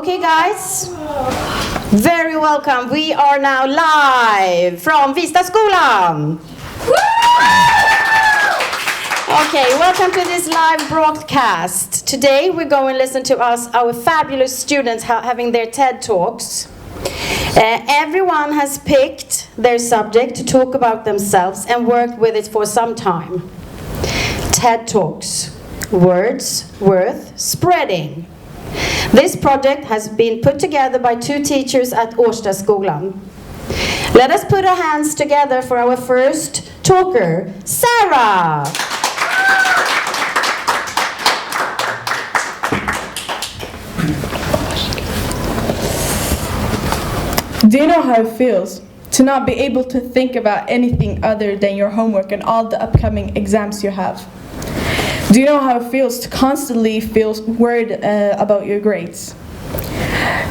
Okay guys, very welcome. We are now live from Vistaskolan. Okay, welcome to this live broadcast. Today we're going to listen to our fabulous students having their TED Talks. Everyone has picked their subject to talk about themselves and worked with it for some time. TED Talks, words worth spreading. This project has been put together by 2 teachers at Årstaskolan. Let us put our hands together for our first talker, Sarah. Do you know how it feels to not be able to think about anything other than your homework and all the upcoming exams you have? Do you know how it feels to constantly feel worried about your grades?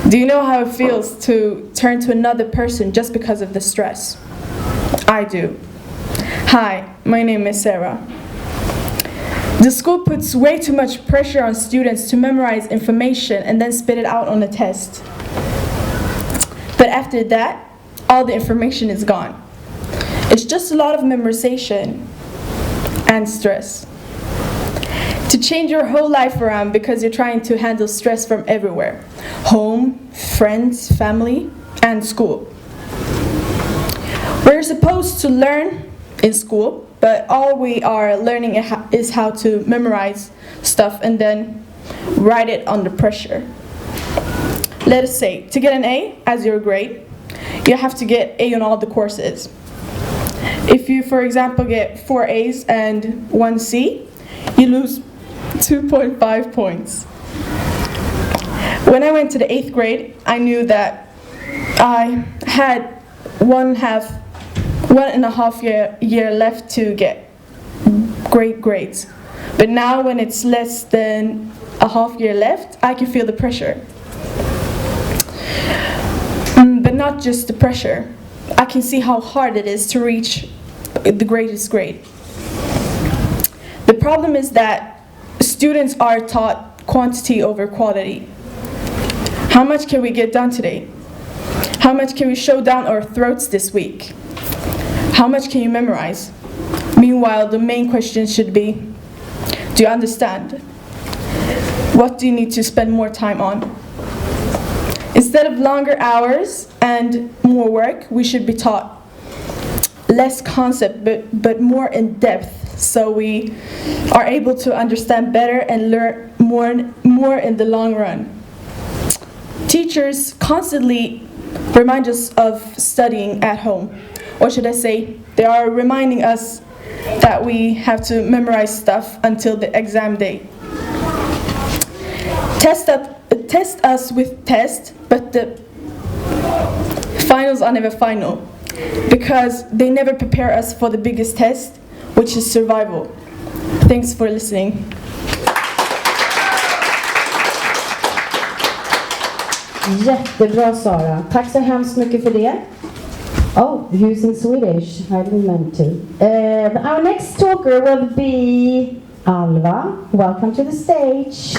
Do you know how it feels to turn to another person just because of the stress? I do. Hi, my name is Sarah. The school puts way too much pressure on students to memorize information and then spit it out on a test. But after that, all the information is gone. It's just a lot of memorization and stress. To change your whole life around because you're trying to handle stress from everywhere. Home, friends, family, and school. We're supposed to learn in school, but all we are learning is how to memorize stuff and then write it under pressure. Let us say, to get an A as your grade, you have to get A on all the courses. If you, for example, get 4 A's and 1 C, you lose 2.5 points. When I went to the 8th grade, I knew that I had 1.5 year left to get great grades. But now when it's less than a half year left, I can feel the pressure. But not just the pressure. I can see how hard it is to reach the greatest grade. The problem is that students are taught quantity over quality. How much can we get done today? How much can we show down our throats this week? How much can you memorize? Meanwhile, the main question should be, do you understand? What do you need to spend more time on? Instead of longer hours and more work, we should be taught less concept but more in depth, so we are able to understand better and learn more in the long run. Teachers constantly remind us of studying at home, or should I say, they are reminding us that we have to memorize stuff until the exam day. Test us with tests, but the finals are never final, because they never prepare us for the biggest test, which is survival. Thanks for listening. Jättebra Sara. Tack så hemskt mycket för det. Oh, using Swedish. I didn't mean to. Our next talker will be Alva. Welcome to the stage.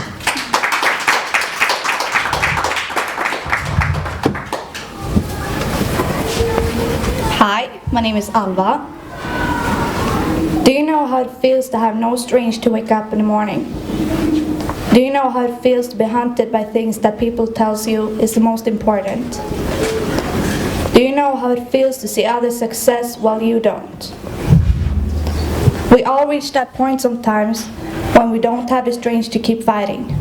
Hi, my name is Alva. Do you know how it feels to have no strength to wake up in the morning? Do you know how it feels to be hunted by things that people tells you is the most important? Do you know how it feels to see others' success while you don't? We all reach that point sometimes when we don't have the strength to keep fighting.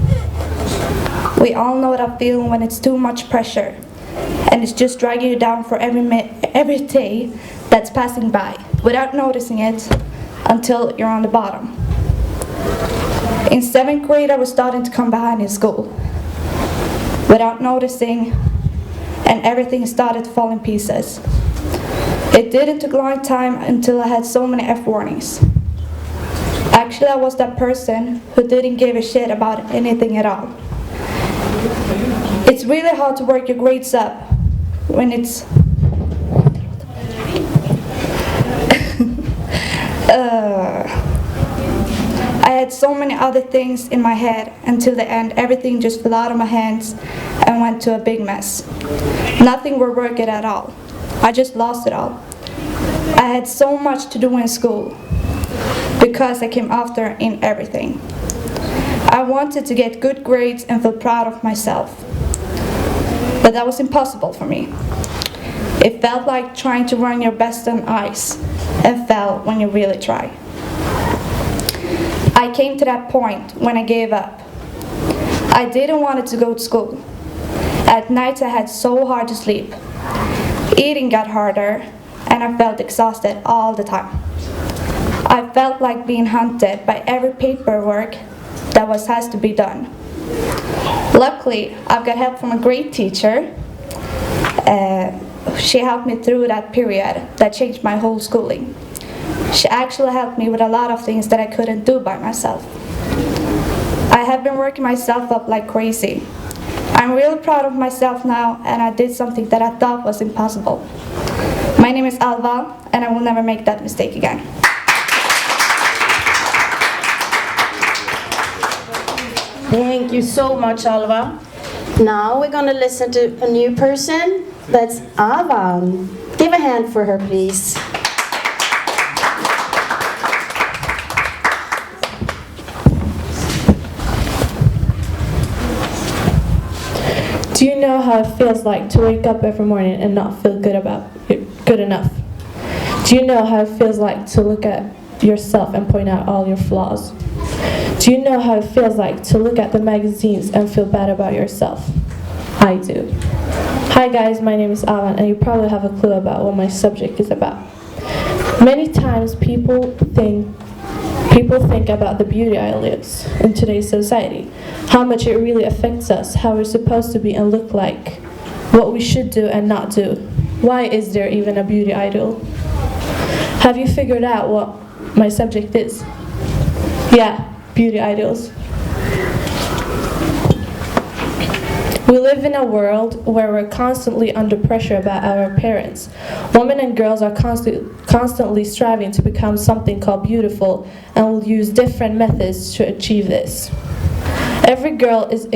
We all know that feeling when it's too much pressure and it's just dragging you down for every day that's passing by without noticing it until you're on the bottom. In 7th grade, I was starting to come behind in school without noticing, and everything started to fall in pieces. It didn't take a long time until I had so many F warnings. Actually, I was that person who didn't give a shit about anything at all. It's really hard to work your grades up when it's I had so many other things in my head until the end everything just fell out of my hands, and went to a big mess. Nothing would work it at all. I just lost it all. I had so much to do in school because I came after in everything. I wanted to get good grades and feel proud of myself, but that was impossible for me. It felt like trying to run your best on ice and fail when you really try. I came to that point when I gave up. I didn't want to go to school. At night I had so hard to sleep. Eating got harder and I felt exhausted all the time. I felt like being hunted by every paperwork that has to be done. Luckily, I've got help from a great teacher. She helped me through that period that changed my whole schooling. She actually helped me with a lot of things that I couldn't do by myself. I have been working myself up like crazy. I'm real proud of myself now, and I did something that I thought was impossible. My name is Alva, and I will never make that mistake again. Thank you so much, Alva. Now we're going to listen to a new person. That's Ava. Give a hand for her, please. Do you know how it feels like to wake up every morning and not feel good enough? Do you know how it feels like to look at yourself and point out all your flaws? Do you know how it feels like to look at the magazines and feel bad about yourself? I do. Hi guys, my name is Alva, and you probably have a clue about what my subject is about. Many times people think about the beauty ideals in today's society, how much it really affects us, how we're supposed to be and look like, what we should do and not do. Why is there even a beauty ideal? Have you figured out what my subject is? Yeah, beauty ideals. We live in a world where we're constantly under pressure about our appearance. Women and girls are constantly striving to become something called beautiful and will use different methods to achieve this. Every girl is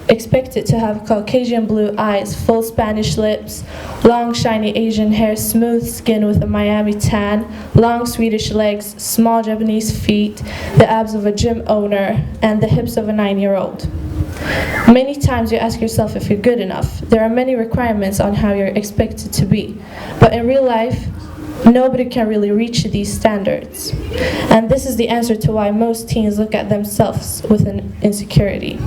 expected to have Caucasian blue eyes, full Spanish lips, long shiny Asian hair, smooth skin with a Miami tan, long Swedish legs, small Japanese feet, the abs of a gym owner, and the hips of a 9-year-old. Many times you ask yourself if you're good enough. There are many requirements on how you're expected to be, but in real life, nobody can really reach these standards. And this is the answer to why most teens look at themselves with an insecurity.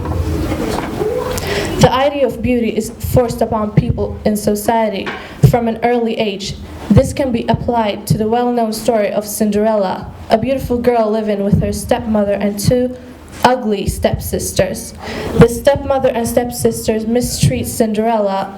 The idea of beauty is forced upon people in society from an early age. This can be applied to the well-known story of Cinderella, a beautiful girl living with her stepmother and 2 ugly stepsisters. The stepmother and stepsisters mistreat Cinderella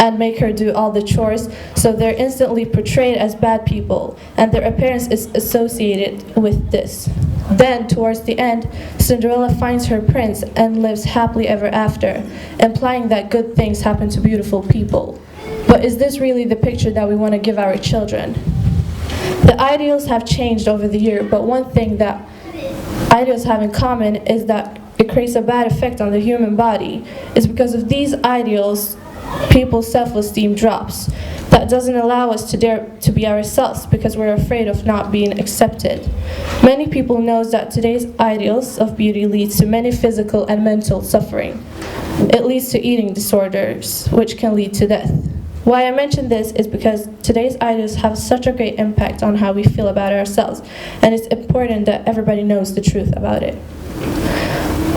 and make her do all the chores, so they're instantly portrayed as bad people, and their appearance is associated with this. Then, towards the end, Cinderella finds her prince and lives happily ever after, implying that good things happen to beautiful people. But is this really the picture that we want to give our children? The ideals have changed over the year, but one thing that ideals have in common is that it creates a bad effect on the human body. It's because of these ideals, people's self-esteem drops. That doesn't allow us to dare to be ourselves because we're afraid of not being accepted. Many people know that today's ideals of beauty leads to many physical and mental suffering. It leads to eating disorders, which can lead to death. Why I mention this is because today's ideals have such a great impact on how we feel about ourselves, and it's important that everybody knows the truth about it.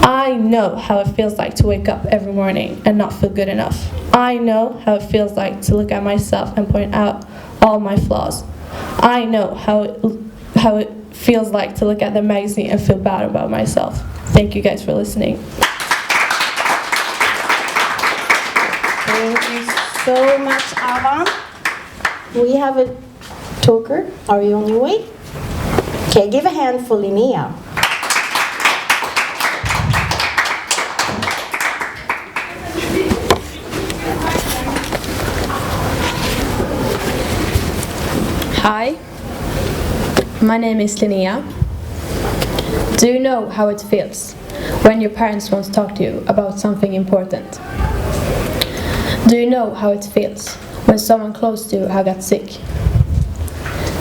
I know how it feels like to wake up every morning and not feel good enough. I know how it feels like to look at myself and point out all my flaws. I know how it feels like to look at the magazine and feel bad about myself. Thank you guys for listening. Thank you so much, Ava. We have a talker. Are you on your way? Okay, give a hand for Linnea. Hi, my name is Linnea. Do you know how it feels when your parents want to talk to you about something important? Do you know how it feels when someone close to you has got sick?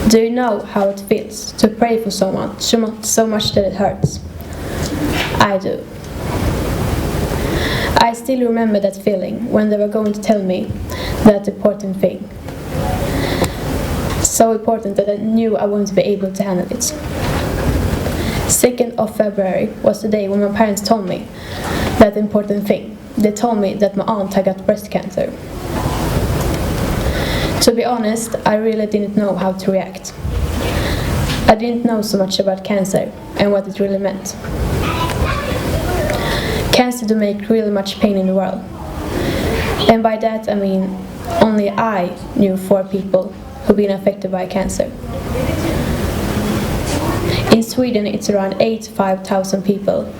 Do you know how it feels to pray for someone so much that it hurts? I do. I still remember that feeling when they were going to tell me that important thing. So important that I knew I wouldn't be able to handle it. 2nd of February was the day when my parents told me that important thing. They told me that my aunt had got breast cancer. To be honest, I really didn't know how to react. I didn't know so much about cancer and what it really meant. Cancer do make really much pain in the world. And by that I mean only I knew 4 people who've been affected by cancer. In Sweden it's around 85,000 people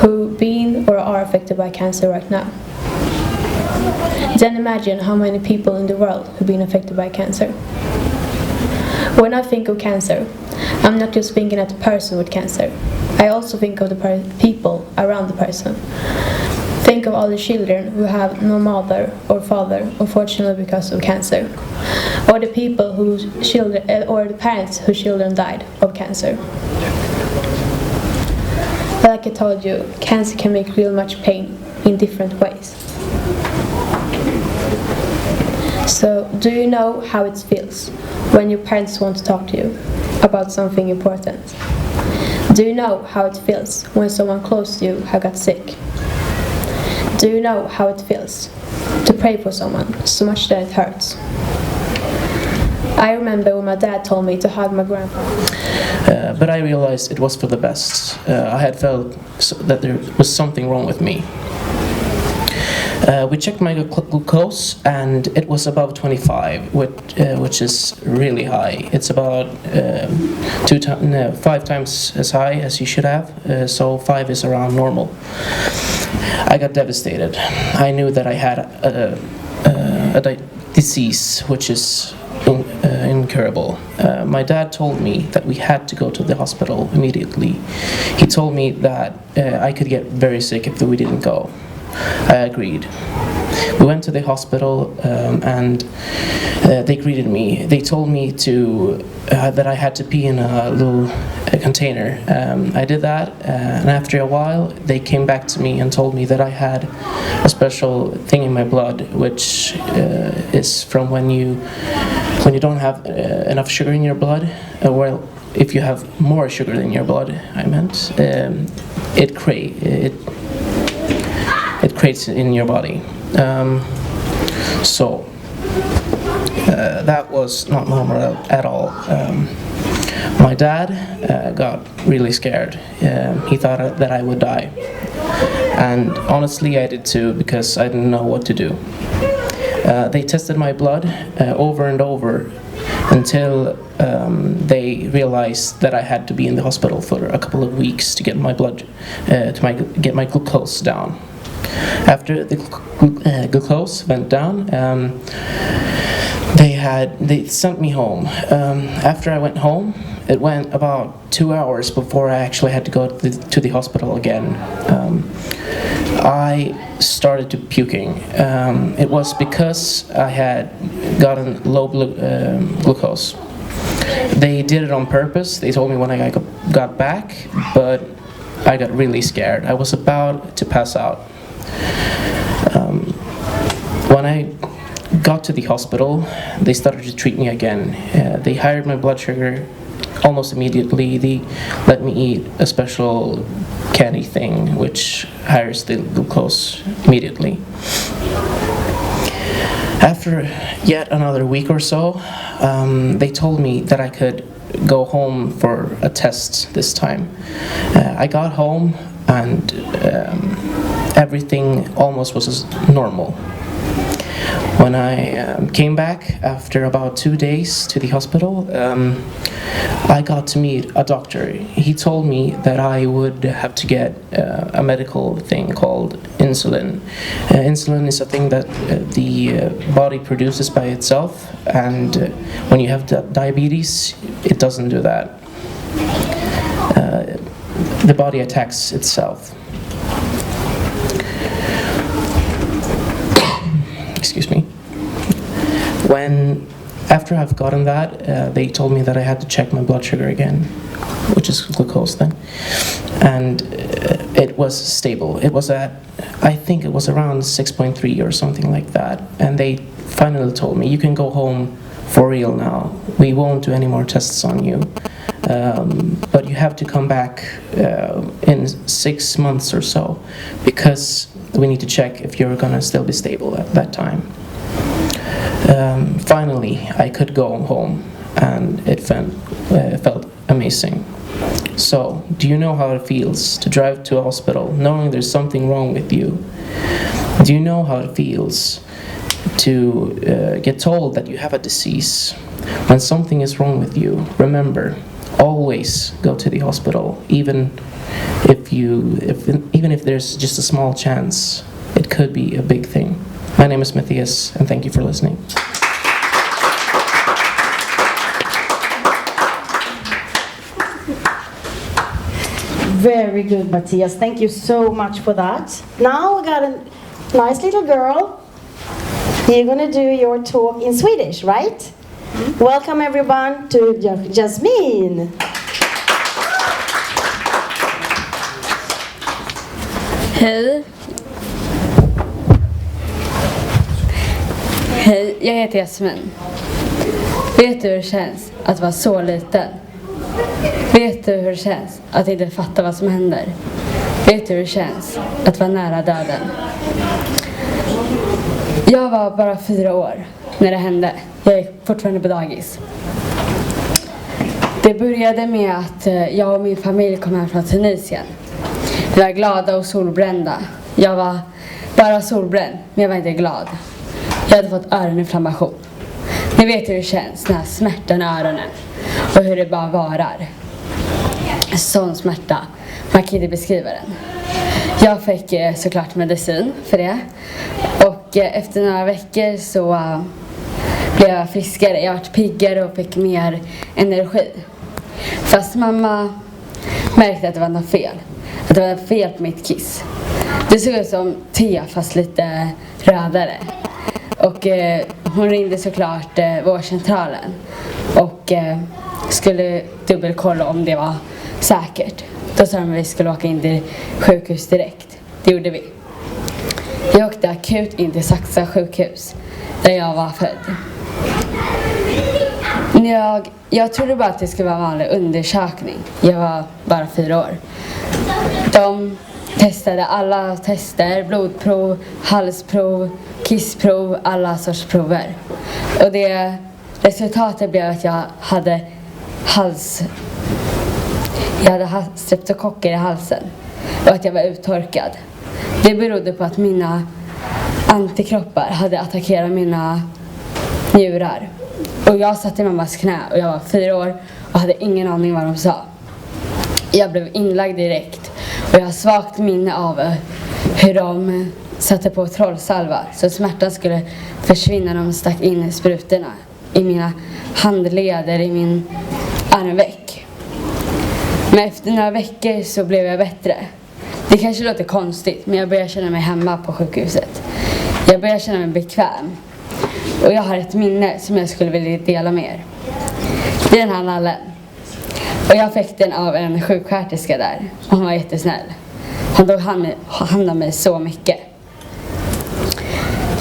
who've been or are affected by cancer right now. Then imagine how many people in the world who've been affected by cancer. When I think of cancer, I'm not just thinking at the person with cancer. I also think of the people around the person. Think of all the children who have no mother or father, unfortunately because of cancer. Or the people whose children, or the parents whose children died of cancer. Like I told you, cancer can make real much pain in different ways. So, do you know how it feels when your parents want to talk to you about something important? Do you know how it feels when someone close to you has got sick? Do you know how it feels to pray for someone so much that it hurts? I remember when my dad told me to hug my grandpa. But I realized it was for the best. I had felt that there was something wrong with me. We checked my glucose and it was above 25, which is really high. It's about 5 times as high as you should have, so 5 is around normal. I got devastated. I knew that I had a disease which is incurable. My dad told me that we had to go to the hospital immediately. He told me that I could get very sick if we didn't go. I agreed. We went to the hospital and they greeted me. They told me that I had to pee in a little container. I did that, and after a while they came back to me and told me that I had a special thing in my blood, which is from when you don't have enough sugar in your blood. Well, if you have more sugar in your blood, I meant, it creates in your body. So that was not normal at all. My dad got really scared. He thought that I would die. And honestly, I did too, because I didn't know what to do. They tested my blood over and over until they realized that I had to be in the hospital for a couple of weeks to get my blood, get my glucose down. After the glucose went down, they sent me home. After I went home, it went about 2 hours before I actually had to go to the hospital again. I started to puking. It was because I had gotten low glucose. They did it on purpose. They told me when I got back, but I got really scared. I was about to pass out. When I got to the hospital, they started to treat me again. They highed my blood sugar almost immediately. They let me eat a special candy thing which highes the glucose immediately. After yet another week or so, they told me that I could go home for a test this time. I got home and everything almost was as normal. When I came back after about 2 days to the hospital, I got to meet a doctor. He told me that I would have to get a medical thing called insulin. Insulin is a thing that the body produces by itself, and when you have diabetes, it doesn't do that. The body attacks itself. excuse me. After I've gotten that, they told me that I had to check my blood sugar again, which is glucose then, and it was stable. It was I think it was around 6.3 or something like that, and they finally told me, you can go home for real now. We won't do any more tests on you, but you have to come back in 6 months or so, because we need to check if you're gonna still be stable at that time. Finally, I could go home, and it felt amazing. So, do you know how it feels to drive to a hospital knowing there's something wrong with you? Do you know how it feels to get told that you have a disease? When something is wrong with you, remember, always go to the hospital, even if there's just a small chance. It could be a big thing. My name is Matthias, and thank you for listening. Very good, Matthias. Thank you so much for that. Now we got a nice little girl. You're gonna do your talk in Swedish, right? Welcome everyone to Jasmine. Hej. Hej, jag heter Jasmine. Vet du hur det känns att vara så liten? Vet du hur det känns att inte fatta vad som händer? Vet du hur det känns att vara nära döden? Jag var bara 4 år när det hände. Jag gick fortfarande på dagis. Det började med att jag och min familj kom hem från Tunisien. Vi var glada och solbrända. Jag var bara solbränd, men jag var inte glad. Jag hade fått öroninflammation. Ni vet hur det känns, den här smärtan i öronen. Och hur det bara varar. Sån smärta. Man kan inte beskriva den. Jag fick såklart medicin för det. Och efter några veckor så blev jag friskare. Jag var piggare och fick mer energi. Fast mamma märkte att det var något fel. Att det var fel på mitt kiss. Det såg ut som te fast lite rödare. Och hon ringde såklart vårdcentralen. Och skulle dubbelkolla om det var säkert. Då sa de att vi skulle åka in till sjukhus direkt. Det gjorde vi. Jag åkte akut in till Saxa sjukhus. Där jag var född. Jag trodde bara att det skulle vara en vanlig undersökning. Jag var bara 4 år. De testade alla tester. Blodprov, halsprov, kissprov, alla sorts prover. Och det resultatet blev att jag hade streptokocker i halsen. Och att jag var uttorkad. Det berodde på att mina antikroppar hade attackerat mina njurar. Och jag satt i mammas knä och jag var 4 år och hade ingen aning vad de sa. Jag blev inlagd direkt och jag har svagt minne av hur de satte på trollsalva så smärtan skulle försvinna när de stack in sprutorna i mina handleder, i min armveck. Men efter några veckor så blev jag bättre. Det kanske låter konstigt, men jag började känna mig hemma på sjukhuset. Jag började känna mig bekväm. Och jag har ett minne som jag skulle vilja dela med er. Det är den här nallen. Och jag fick den av en sjuksköterska där. Och hon var jättesnäll. Han tog hand om mig så mycket.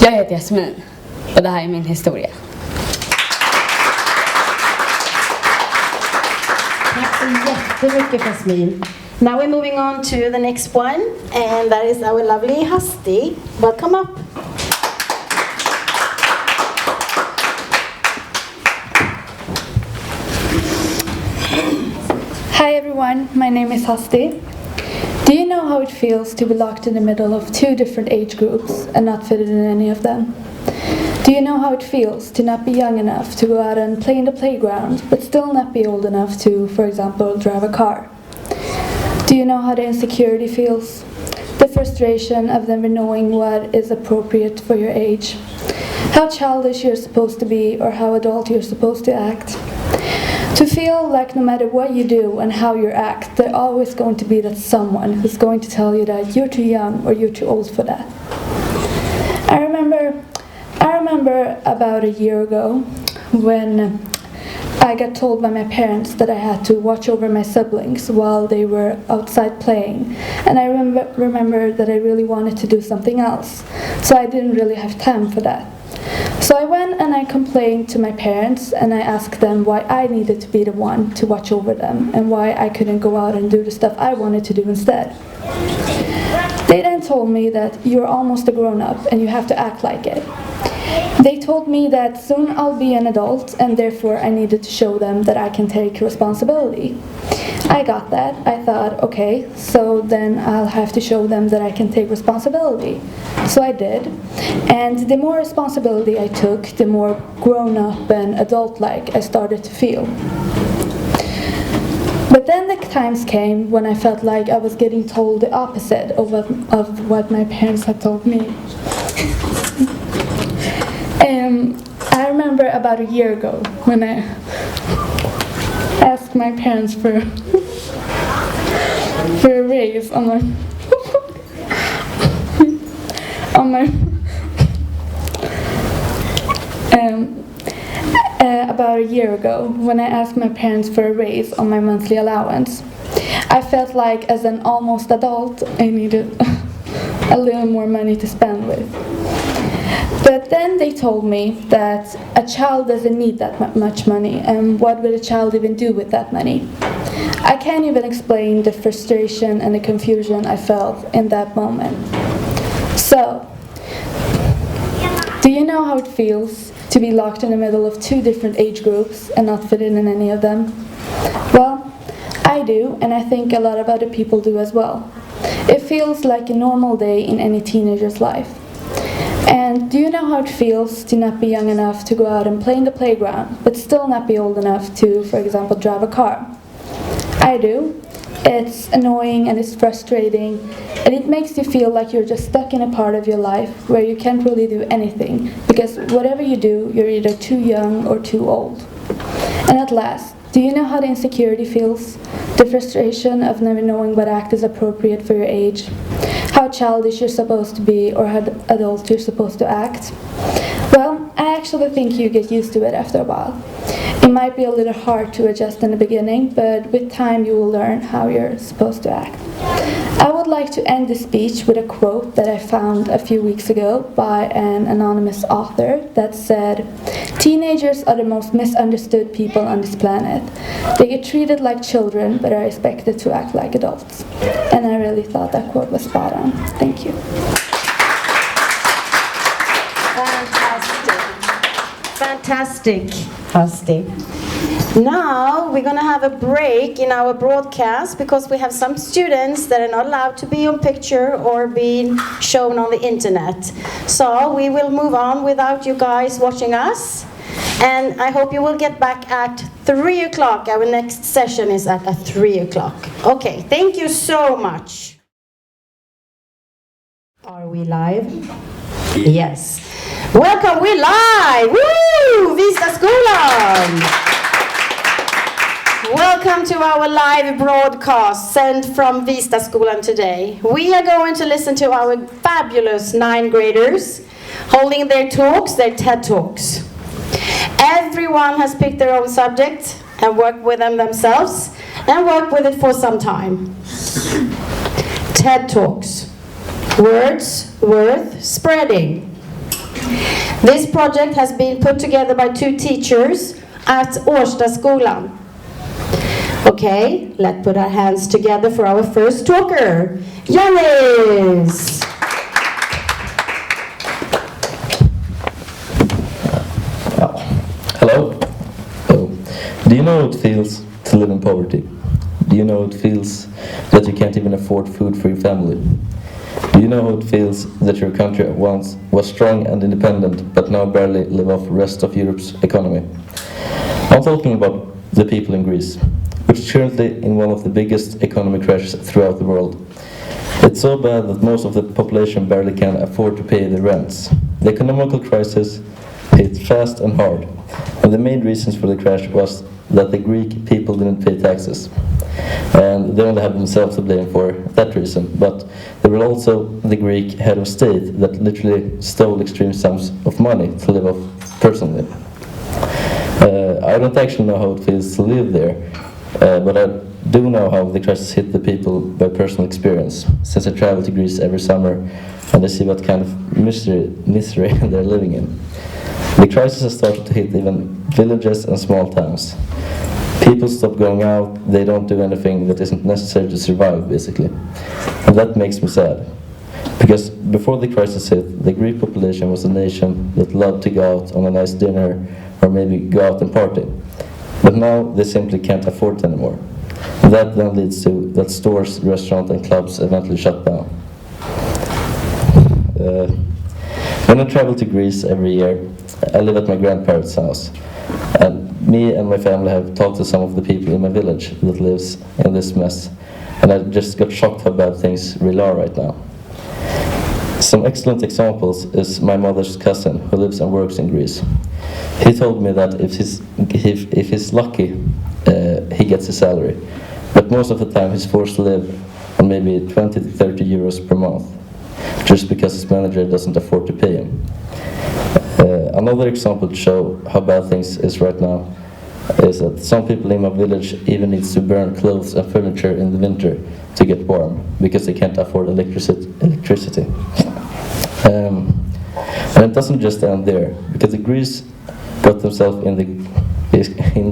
Jag heter Jasmine. Och det här är min historia. Tack så jättemycket, Jasmine. Now we're moving on to the next one. And that is our lovely Hasti. Welcome up. Hi everyone, my name is Hasti. Do you know how it feels to be locked in the middle of 2 different age groups and not fitted in any of them? Do you know how it feels to not be young enough to go out and play in the playground, but still not be old enough to, for example, drive a car? Do you know how the insecurity feels? The frustration of never knowing what is appropriate for your age? How childish you're supposed to be or how adult you're supposed to act? To feel like no matter what you do and how you act, there's always going to be that someone who's going to tell you that you're too young or you're too old for that. I remember remember about a year ago when I got told by my parents that I had to watch over my siblings while they were outside playing. And I remember that I really wanted to do something else, so I didn't really have time for that. So I went and I complained to my parents and I asked them why I needed to be the one to watch over them and why I couldn't go out and do the stuff I wanted to do instead. They then told me that you're almost a grown-up and you have to act like it. They told me that soon I'll be an adult and therefore I needed to show them that I can take responsibility. I got that. I thought, okay, so then I'll have to show them that I can take responsibility. So I did. And the more responsibility I took, the more grown-up and adult-like I started to feel. But then the times came when I felt like I was getting told the opposite of what my parents had told me. I remember about a year ago when I asked my parents for a raise on my about a year ago when I asked my parents for a raise on my monthly allowance. I felt like as an almost adult I needed a little more money to spend with. But then they told me that a child doesn't need that much money, and what would a child even do with that money? I can't even explain the frustration and the confusion I felt in that moment. So, do you know how it feels to be locked in the middle of two different age groups and not fit in any of them? Well, I do, and I think a lot of other people do as well. It feels like a normal day in any teenager's life. And do you know how it feels to not be young enough to go out and play in the playground, but still not be old enough to, for example, drive a car? I do. It's annoying and it's frustrating, and it makes you feel like you're just stuck in a part of your life where you can't really do anything, because whatever you do, you're either too young or too old. And at last, do you know how the insecurity feels? The frustration of never knowing what act is appropriate for your age? How childish you're supposed to be or how adult you're supposed to act? Well, I actually think you get used to it after a while. It might be a little hard to adjust in the beginning, but with time you will learn how you're supposed to act. I would like to end this speech with a quote that I found a few weeks ago by an anonymous author that said, "Teenagers are the most misunderstood people on this planet. They get treated like children but are expected to act like adults." And I really thought that quote was spot on. Thank you. Fantastic, Hasti. Now we're going to have a break in our broadcast because we have some students that are not allowed to be on picture or being shown on the internet. So we will move on without you guys watching us. And I hope you will get back at 3 o'clock. Our next session is at 3 o'clock. Okay, thank you so much. Are we live? Yes. Welcome, we're live! Woo! Vistaskolan! Welcome to our live broadcast sent from Vistaskolan today. We are going to listen to our fabulous 9th graders holding their talks, their TED Talks. Everyone has picked their own subject and worked with them themselves and worked with it for some time. TED Talks. Words worth spreading. This project has been put together by 2 teachers at Årstaskolan. Okay, let's put our hands together for our first talker, Janis! Hello. Do you know how it feels to live in poverty? Do you know how it feels that you can't even afford food for your family? Do you know how it feels that your country once was strong and independent, but now barely live off the rest of Europe's economy? I'm talking about the people in Greece, which is currently in one of the biggest economic crashes throughout the world. It's so bad that most of the population barely can afford to pay their rents. The economical crisis hit fast and hard, and the main reasons for the crash was that the Greek people didn't pay taxes. And they only have themselves to blame for that reason. But there were also the Greek head of state that literally stole extreme sums of money to live off personally. I don't actually know how it feels to live there, but I do know how the crisis hit the people by personal experience, since I travel to Greece every summer and I see what kind of misery they're living in. The crisis has started to hit even villages and small towns. People stop going out, they don't do anything that isn't necessary to survive, basically. And that makes me sad. Because before the crisis hit, the Greek population was a nation that loved to go out on a nice dinner or maybe go out and party. But now they simply can't afford it anymore. That then leads to that stores, restaurants and clubs eventually shut down. When I travel to Greece every year, I live at my grandparents' house. And me and my family have talked to some of the people in my village that lives in this mess. And I just got shocked how bad things really are right now. Some excellent examples is my mother's cousin who lives and works in Greece. He told me that if he's lucky, he gets a salary. But most of the time he's forced to live on maybe 20 to 30 euros per month, just because his manager doesn't afford to pay him. Another example to show how bad things is right now is that some people in my village even needs to burn clothes and furniture in the winter to get warm, because they can't afford electricity. And it doesn't just end there, because Greece got themselves in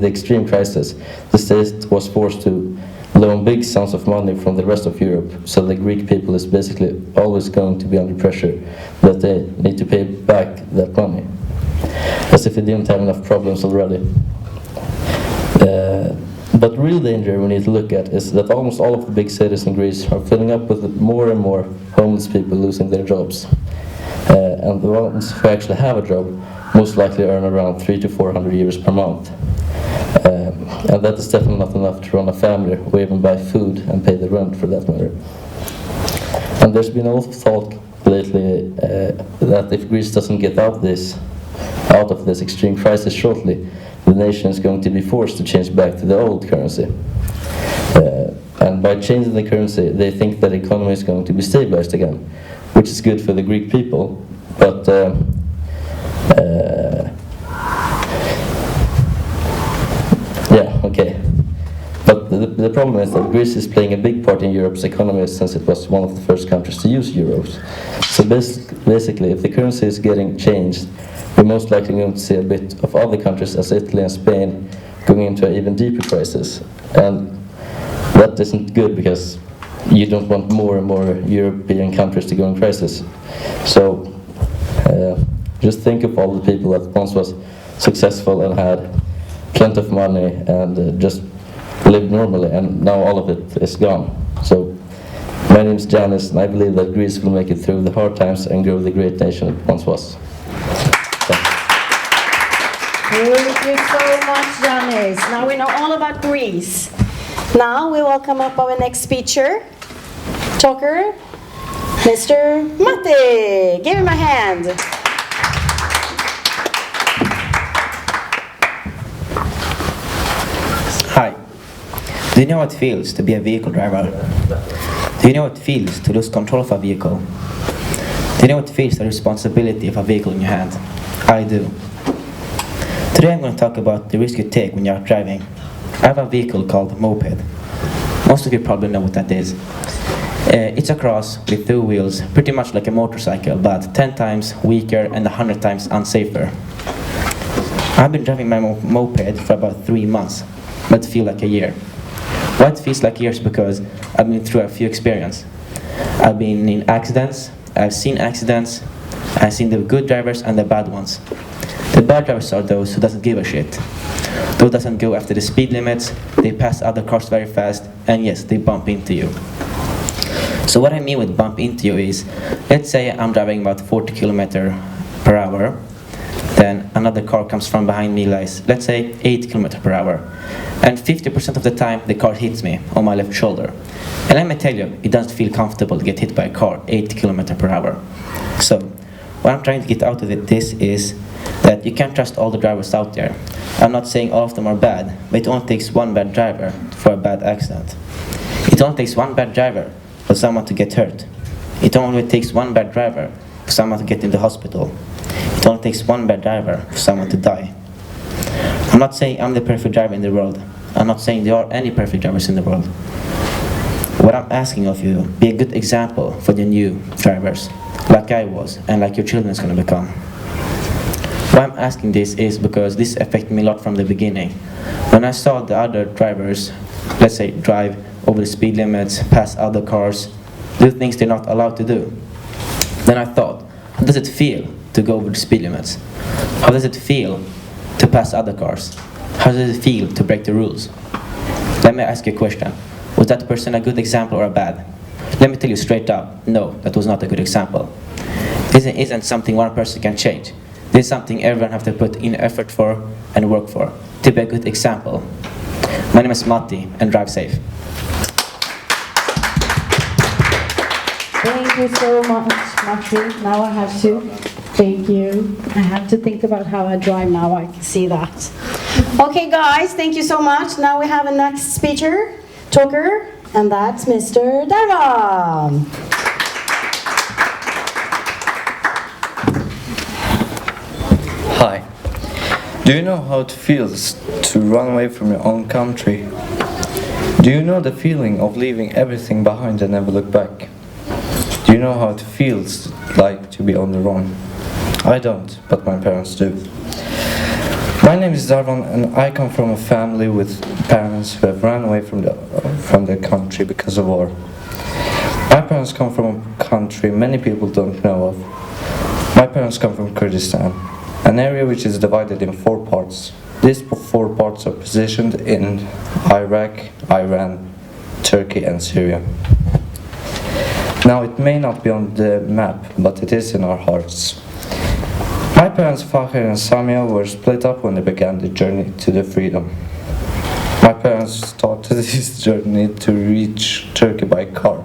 the extreme crisis. The state was forced to loan big sums of money from the rest of Europe, so the Greek people is basically always going to be under pressure that they need to pay back that money, as if they didn't have enough problems already. But the real danger we need to look at is that almost all of the big cities in Greece are filling up with more and more homeless people losing their jobs. And the ones who actually have a job most likely earn around 300 to 400 euros per month. And that is definitely not enough to run a family or even buy food and pay the rent for that matter. And there's been a lot of talk lately that if Greece doesn't get out of this extreme crisis shortly, the nation is going to be forced to change back to the old currency. And by changing the currency, they think that the economy is going to be stabilized again, which is good for the Greek people, but But the problem is that Greece is playing a big part in Europe's economy since it was one of the first countries to use euros. So basically, if the currency is getting changed, we're most likely going to see a bit of other countries as Italy and Spain going into an even deeper crisis. And that isn't good, because you don't want more and more European countries to go in crisis. So just think of all the people that once was successful and had plenty of money and just lived normally, and now all of it is gone. So my name is Janice, and I believe that Greece will make it through the hard times and grow the great nation it once was. Thank you so much, Janice. Now we know all about Greece. Now we welcome up our next talker, Mr. Matti. Give him a hand. Hi. Do you know what it feels to be a vehicle driver? Do you know what it feels to lose control of a vehicle? Do you know what it feels the responsibility of a vehicle in your hand? I do. Today I'm going to talk about the risk you take when you're out driving. I have a vehicle called moped. Most of you probably know what that is. It's a cross with two wheels, pretty much like a motorcycle, but 10 times weaker and 100 times unsafer. I've been driving my moped for about 3 months, but it feels like a year. Why it feels like years? Because I've been through a few experiences. I've been in accidents, I've seen accidents, I've seen the good drivers and the bad ones. The bad drivers are those who doesn't give a shit. Those doesn't go after the speed limits, they pass other cars very fast, and yes, they bump into you. So what I mean with bump into you is, let's say I'm driving about 40 km/h, then another car comes from behind me, let's say 8 km/h, and 50% of the time the car hits me on my left shoulder. And let me tell you, it doesn't feel comfortable to get hit by a car 8 km/h. So what I'm trying to get out of this is, that you can't trust all the drivers out there. I'm not saying all of them are bad, but it only takes one bad driver for a bad accident. It only takes one bad driver for someone to get hurt. It only takes one bad driver for someone to get into hospital. It only takes one bad driver for someone to die. I'm not saying I'm the perfect driver in the world. I'm not saying there are any perfect drivers in the world. What I'm asking of you, be a good example for the new drivers, like I was, and like your children is going to become. Why I'm asking this is because this affected me a lot from the beginning. When I saw the other drivers, let's say, drive over the speed limits, pass other cars, do things they're not allowed to do, then I thought, how does it feel to go over the speed limits? How does it feel to pass other cars? How does it feel to break the rules? Let me ask you a question. Was that person a good example or a bad? Let me tell you straight up, no, that was not a good example. This isn't something one person can change. This is something everyone has to put in effort for and work for, to be a good example. My name is Matti, and drive safe. Thank you so much, Matti. Now I have to thank you. I have to think about how I drive now. I can see that. Okay, guys, thank you so much. Now we have a next talker, and that's Mr. Dava. Hi. Do you know how it feels to run away from your own country? Do you know the feeling of leaving everything behind and never look back? Do you know how it feels like to be on the run? I don't, but my parents do. My name is Darvan, and I come from a family with parents who have run away from their country because of war. My parents come from a country many people don't know of. My parents come from Kurdistan, an area which is divided in 4 parts. These 4 parts are positioned in Iraq, Iran, Turkey and Syria. Now it may not be on the map, but it is in our hearts. My parents, Fahir and Samia, were split up when they began the journey to the freedom. My parents started this journey to reach Turkey by car,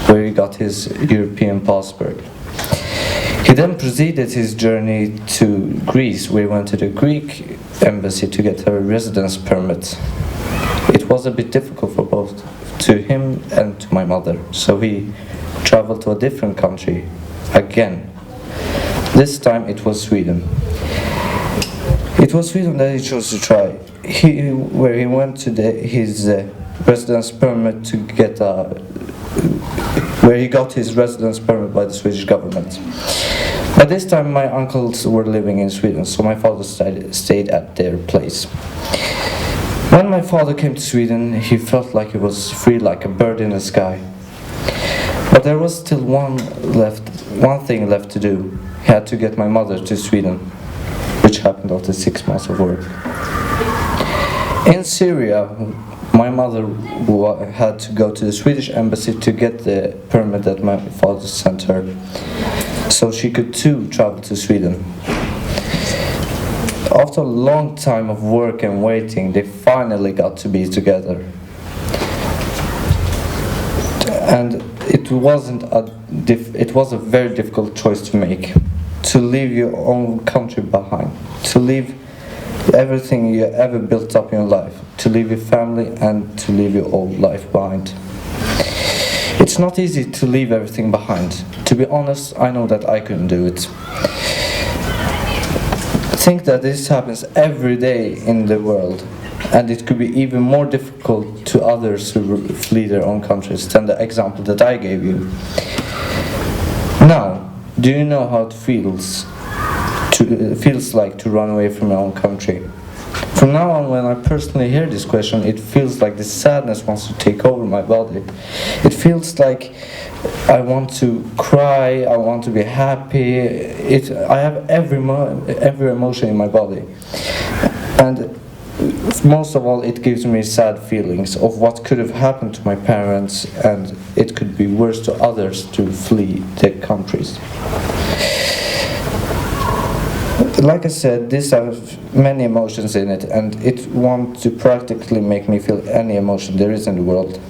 where he got his European passport. He then proceeded his journey to Greece, where he went to the Greek embassy to get a residence permit. It was a bit difficult for both to him and to my mother, so he traveled to a different country again. This time it was Sweden. It was Sweden that he chose to try, where he went to his residence permit to get where he got his residence permit by the Swedish government. By this time my uncles were living in Sweden, so my father stayed at their place. When my father came to Sweden, he felt like he was free, like a bird in the sky. But there was still one thing left to do. He had to get my mother to Sweden, which happened after 6 months of work. In Syria, my mother had to go to the Swedish embassy to get the permit that my father sent her, so she could too travel to Sweden. After a long time of work and waiting, they finally got to be together. And it was a very difficult choice to make, to leave your own country behind, to leave everything you ever built up in your life, to leave your family and to leave your old life behind. It's not easy to leave everything behind. To be honest, I know that I couldn't do it. Think that this happens every day in the world, and it could be even more difficult to others who flee their own countries than the example that I gave you. Now, do you know how it feels like to run away from your own country? From now on, when I personally hear this question, it feels like the sadness wants to take over my body. It feels like I want to cry, I want to be happy. I have every emotion in my body. And most of all, it gives me sad feelings of what could have happened to my parents, and it could be worse to others to flee their countries. Like I said, this has many emotions in it, and it wants to practically make me feel any emotion there is in the world.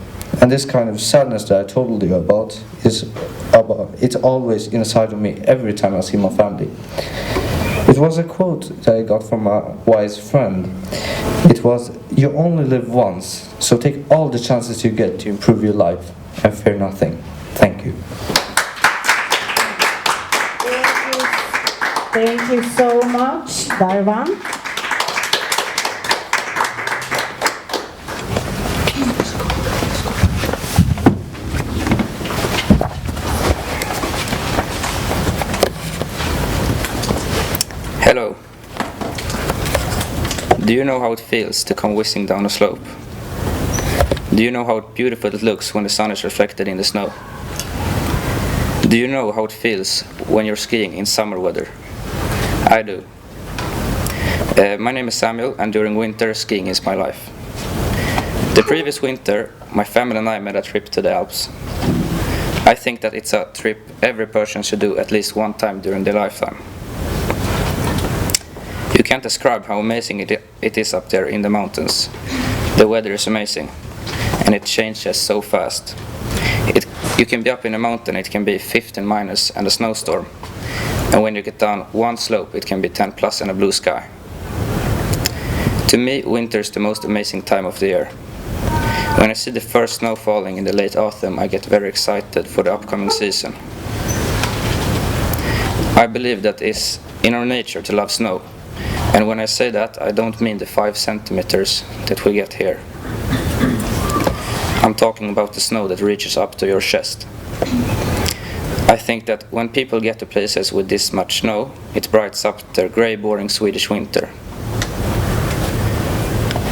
And this kind of sadness that I told you about it's always inside of me every time I see my family. It was a quote that I got from a wise friend. It was, "You only live once, so take all the chances you get to improve your life and fear nothing." Thank you. Thank you so much, Darvan. Hello. Do you know how it feels to come whizzing down a slope? Do you know how beautiful it looks when the sun is reflected in the snow? Do you know how it feels when you're skiing in summer weather? I do. My name is Samuel, and during winter, skiing is my life. The previous winter, my family and I made a trip to the Alps. I think that it's a trip every person should do at least one time during their lifetime. You can't describe how amazing it is up there in the mountains. The weather is amazing, and it changes so fast. You can be up in a mountain, it can be 15 minus and a snowstorm. And when you get down one slope, it can be 10 plus and a blue sky. To me, winter is the most amazing time of the year. When I see the first snow falling in the late autumn, I get very excited for the upcoming season. I believe that it's in our nature to love snow. And when I say that, I don't mean the 5 centimeters that we get here. I'm talking about the snow that reaches up to your chest. I think that when people get to places with this much snow, it brightens up their grey, boring Swedish winter.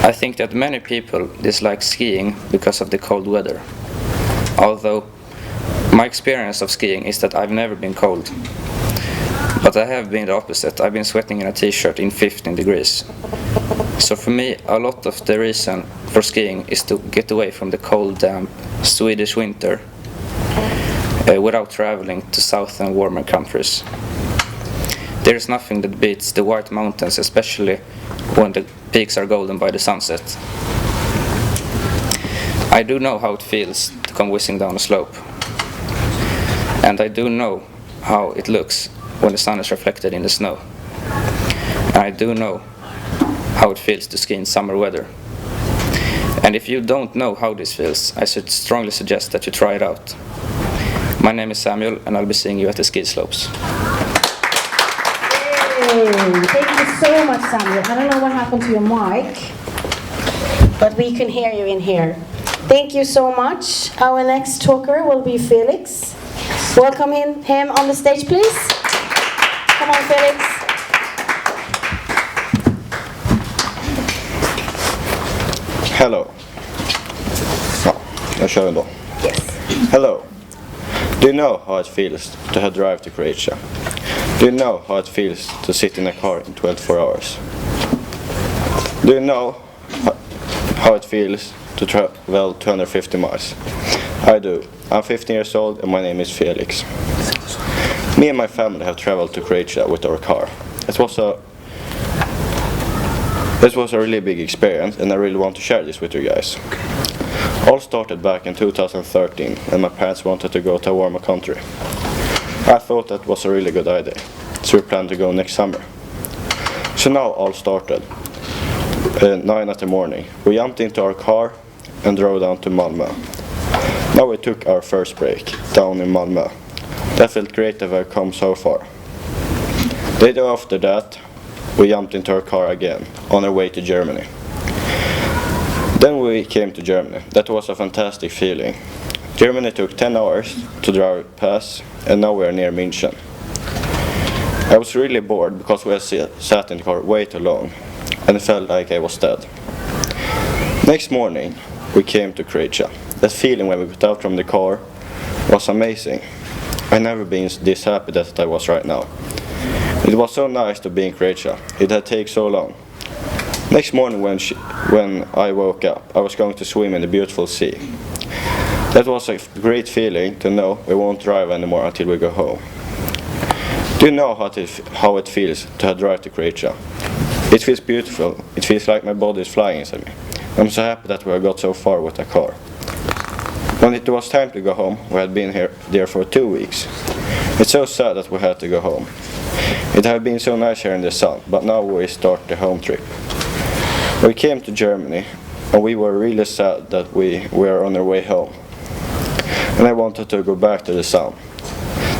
I think that many people dislike skiing because of the cold weather. Although my experience of skiing is that I've never been cold. But I have been the opposite. I've been sweating in a t-shirt in 15 degrees. So for me, a lot of the reason for skiing is to get away from the cold, damp Swedish winter without traveling to south and warmer countries. There is nothing that beats the white mountains, especially when the peaks are golden by the sunset. I do know how it feels to come whizzing down a slope. And I do know how it looks when the sun is reflected in the snow. And I do know how it feels to ski in summer weather. And if you don't know how this feels, I should strongly suggest that you try it out. My name is Samuel, and I'll be seeing you at the ski slopes. Yay. Thank you so much, Samuel. I don't know what happened to your mic, but we can hear you in here. Thank you so much. Our next talker will be Felix. Welcome him on the stage, please. Come on, Felix. Hello. Ja, jag kör ändå. Hello. Do you know how it feels to have drive to Croatia? Do you know how it feels to sit in a car in 24 hours? Do you know how it feels to travel 250 miles? I do. I'm 15 years old and my name is Felix. Me and my family have traveled to Croatia with our car. It was a really big experience, and I really want to share this with you guys. All started back in 2013, and my parents wanted to go to a warmer country. I thought that was a really good idea, so we planned to go next summer. So now all started. 9 in the morning. We jumped into our car and drove down to Malmö. Now we took our first break down in Malmö. That felt great that we've come so far. The day after that, we jumped into our car again on our way to Germany. Then we came to Germany. That was a fantastic feeling. Germany took 10 hours to drive past, and now we are near München. I was really bored because we had sat in the car way too long, and it felt like I was dead. Next morning, we came to Croatia. That feeling when we got out from the car was amazing. I've never been this happy that I was right now. It was so nice to be in Croatia. It had taken so long. Next morning when I woke up, I was going to swim in the beautiful sea. That was a great feeling to know we won't drive anymore until we go home. Do you know how it feels to drive to Croatia? It feels beautiful. It feels like my body is flying inside me. I'm so happy that we have got so far with the car. When it was time to go home, we had been there for 2 weeks. It's so sad that we had to go home. It had been so nice here in the sun, but now we start the home trip. We came to Germany, and we were really sad that we were on our way home. And I wanted to go back to the sun.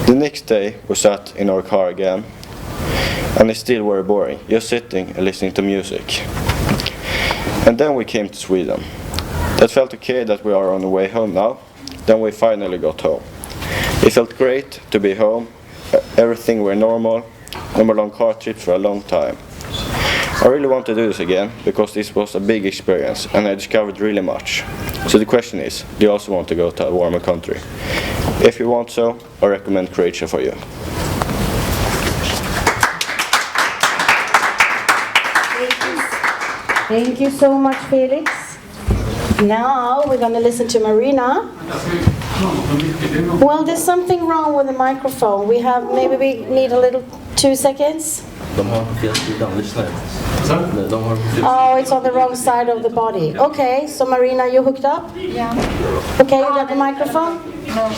The next day we sat in our car again, and it still were boring, just sitting and listening to music. And then we came to Sweden. That felt okay that we are on the way home now. Then we finally got home. It felt great to be home. Everything were normal. No more long car trips for a long time. I really want to do this again because this was a big experience and I discovered really much. So the question is, do you also want to go to a warmer country? If you want so, I recommend Croatia for you. Thank you so much, Felix. Now we're going to listen to Marina. Well, there's something wrong with the microphone. Maybe we need a little 2 seconds. Oh, it's on the wrong side of the body. Okay, so Marina, you hooked up? Yeah. Okay, you got the microphone? No.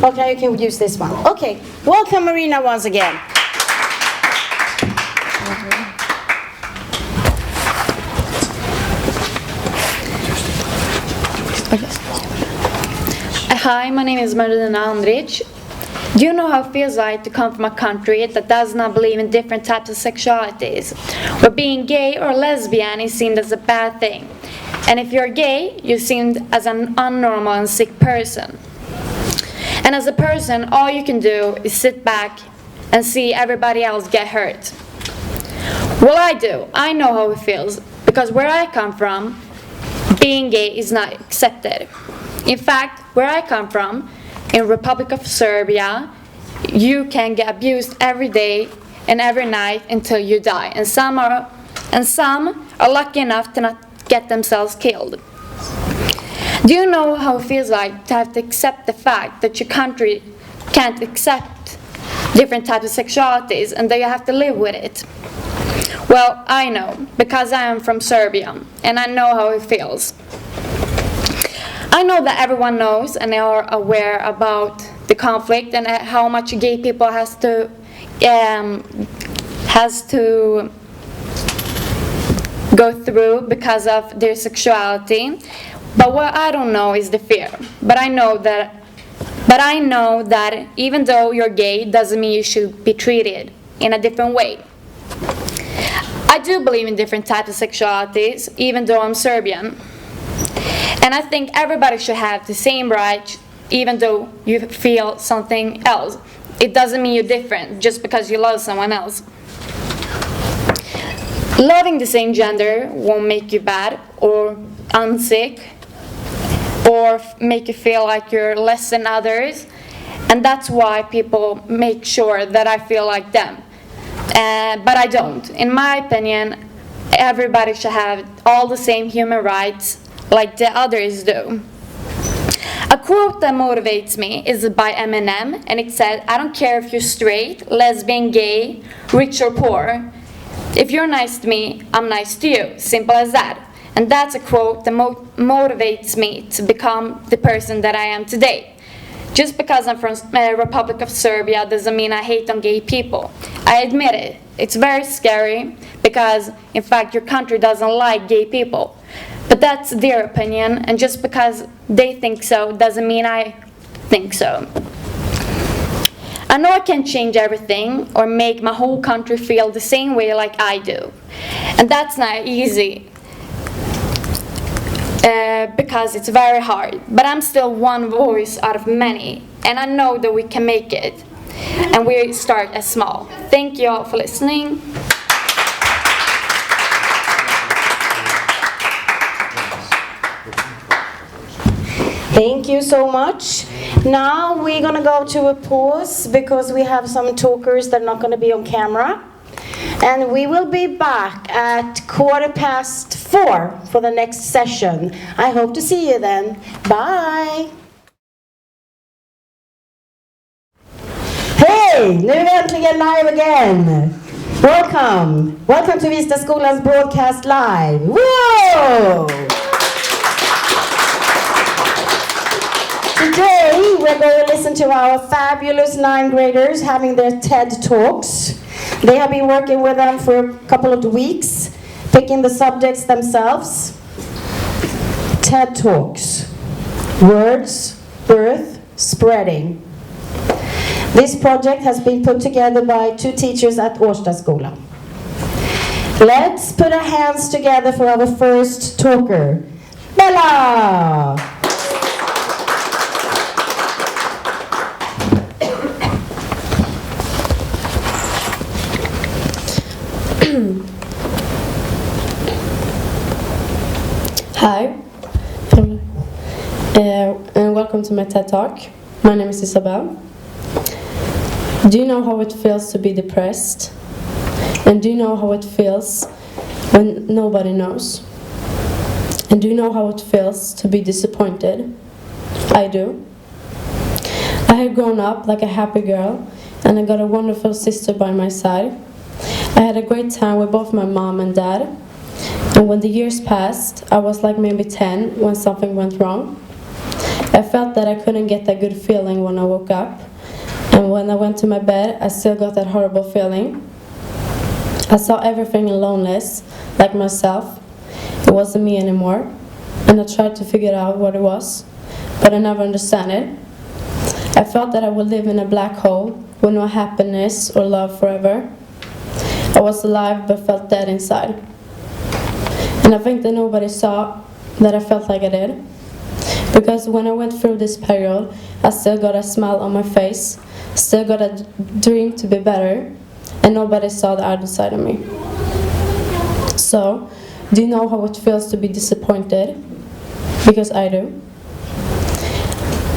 Okay, you can use this one. Okay, welcome Marina once again. Hi, my name is Marina Andrich. Do you know how it feels like to come from a country that does not believe in different types of sexualities, where being gay or lesbian is seen as a bad thing? And if you're gay, you're seen as an unnormal and sick person. And as a person, all you can do is sit back and see everybody else get hurt. Well, I do. I know how it feels, because where I come from, being gay is not accepted. In fact, where I come from, in Republic of Serbia, you can get abused every day and every night until you die. And some are lucky enough to not get themselves killed. Do you know how it feels like to have to accept the fact that your country can't accept different types of sexualities and that you have to live with it? Well, I know, because I am from Serbia, and I know how it feels. I know that everyone knows and they are aware about the conflict and how much gay people has to go through because of their sexuality. But what I don't know is the fear. But I know that even though you're gay doesn't mean you should be treated in a different way. I do believe in different types of sexualities, even though I'm Serbian. And I think everybody should have the same right, even though you feel something else. It doesn't mean you're different just because you love someone else. Loving the same gender won't make you bad or unsick or make you feel like you're less than others. And that's why people make sure that I feel like them. But I don't. In my opinion, everybody should have all the same human rights like the others do. A quote that motivates me is by Eminem, and it said, "I don't care if you're straight, lesbian, gay, rich or poor. If you're nice to me, I'm nice to you. Simple as that." And that's a quote that motivates me to become the person that I am today. Just because I'm from the Republic of Serbia doesn't mean I hate on gay people. I admit it. It's very scary because, in fact, your country doesn't like gay people. But that's their opinion, and just because they think so doesn't mean I think so. I know I can't change everything or make my whole country feel the same way like I do. And that's not easy. Because it's very hard. But I'm still one voice out of many, and I know that we can make it. And we start as small. Thank you all for listening. Thank you so much. Now we're going to go to a pause because we have some talkers that are not going to be on camera. And we will be back at 4:15 for the next session. I hope to see you then. Bye! Hej! Nu är vi äntligen live again! Welcome! Welcome to Vistaskolans broadcast live! Whoa! Today we're going to listen to our fabulous 9th graders having their TED Talks. They have been working with them for a couple of weeks, picking the subjects themselves. TED Talks, words, birth, spreading. This project has been put together by 2 teachers at Årstaskolan. Let's put our hands together for our first talker, Bella! Hi, and welcome to my TED Talk. My name is Isabel. Do you know how it feels to be depressed? And do you know how it feels when nobody knows? And do you know how it feels to be disappointed? I do. I had grown up like a happy girl, and I got a wonderful sister by my side. I had a great time with both my mom and dad. And when the years passed, I was like maybe 10 when something went wrong. I felt that I couldn't get that good feeling when I woke up. And when I went to my bed, I still got that horrible feeling. I saw everything in loneliness, like myself. It wasn't me anymore. And I tried to figure out what it was, but I never understood it. I felt that I would live in a black hole with no happiness or love forever. I was alive but felt dead inside. And I think that nobody saw that I felt like I did. Because when I went through this period, I still got a smile on my face, still got a dream to be better, and nobody saw the other side of me. So, do you know how it feels to be disappointed? Because I do.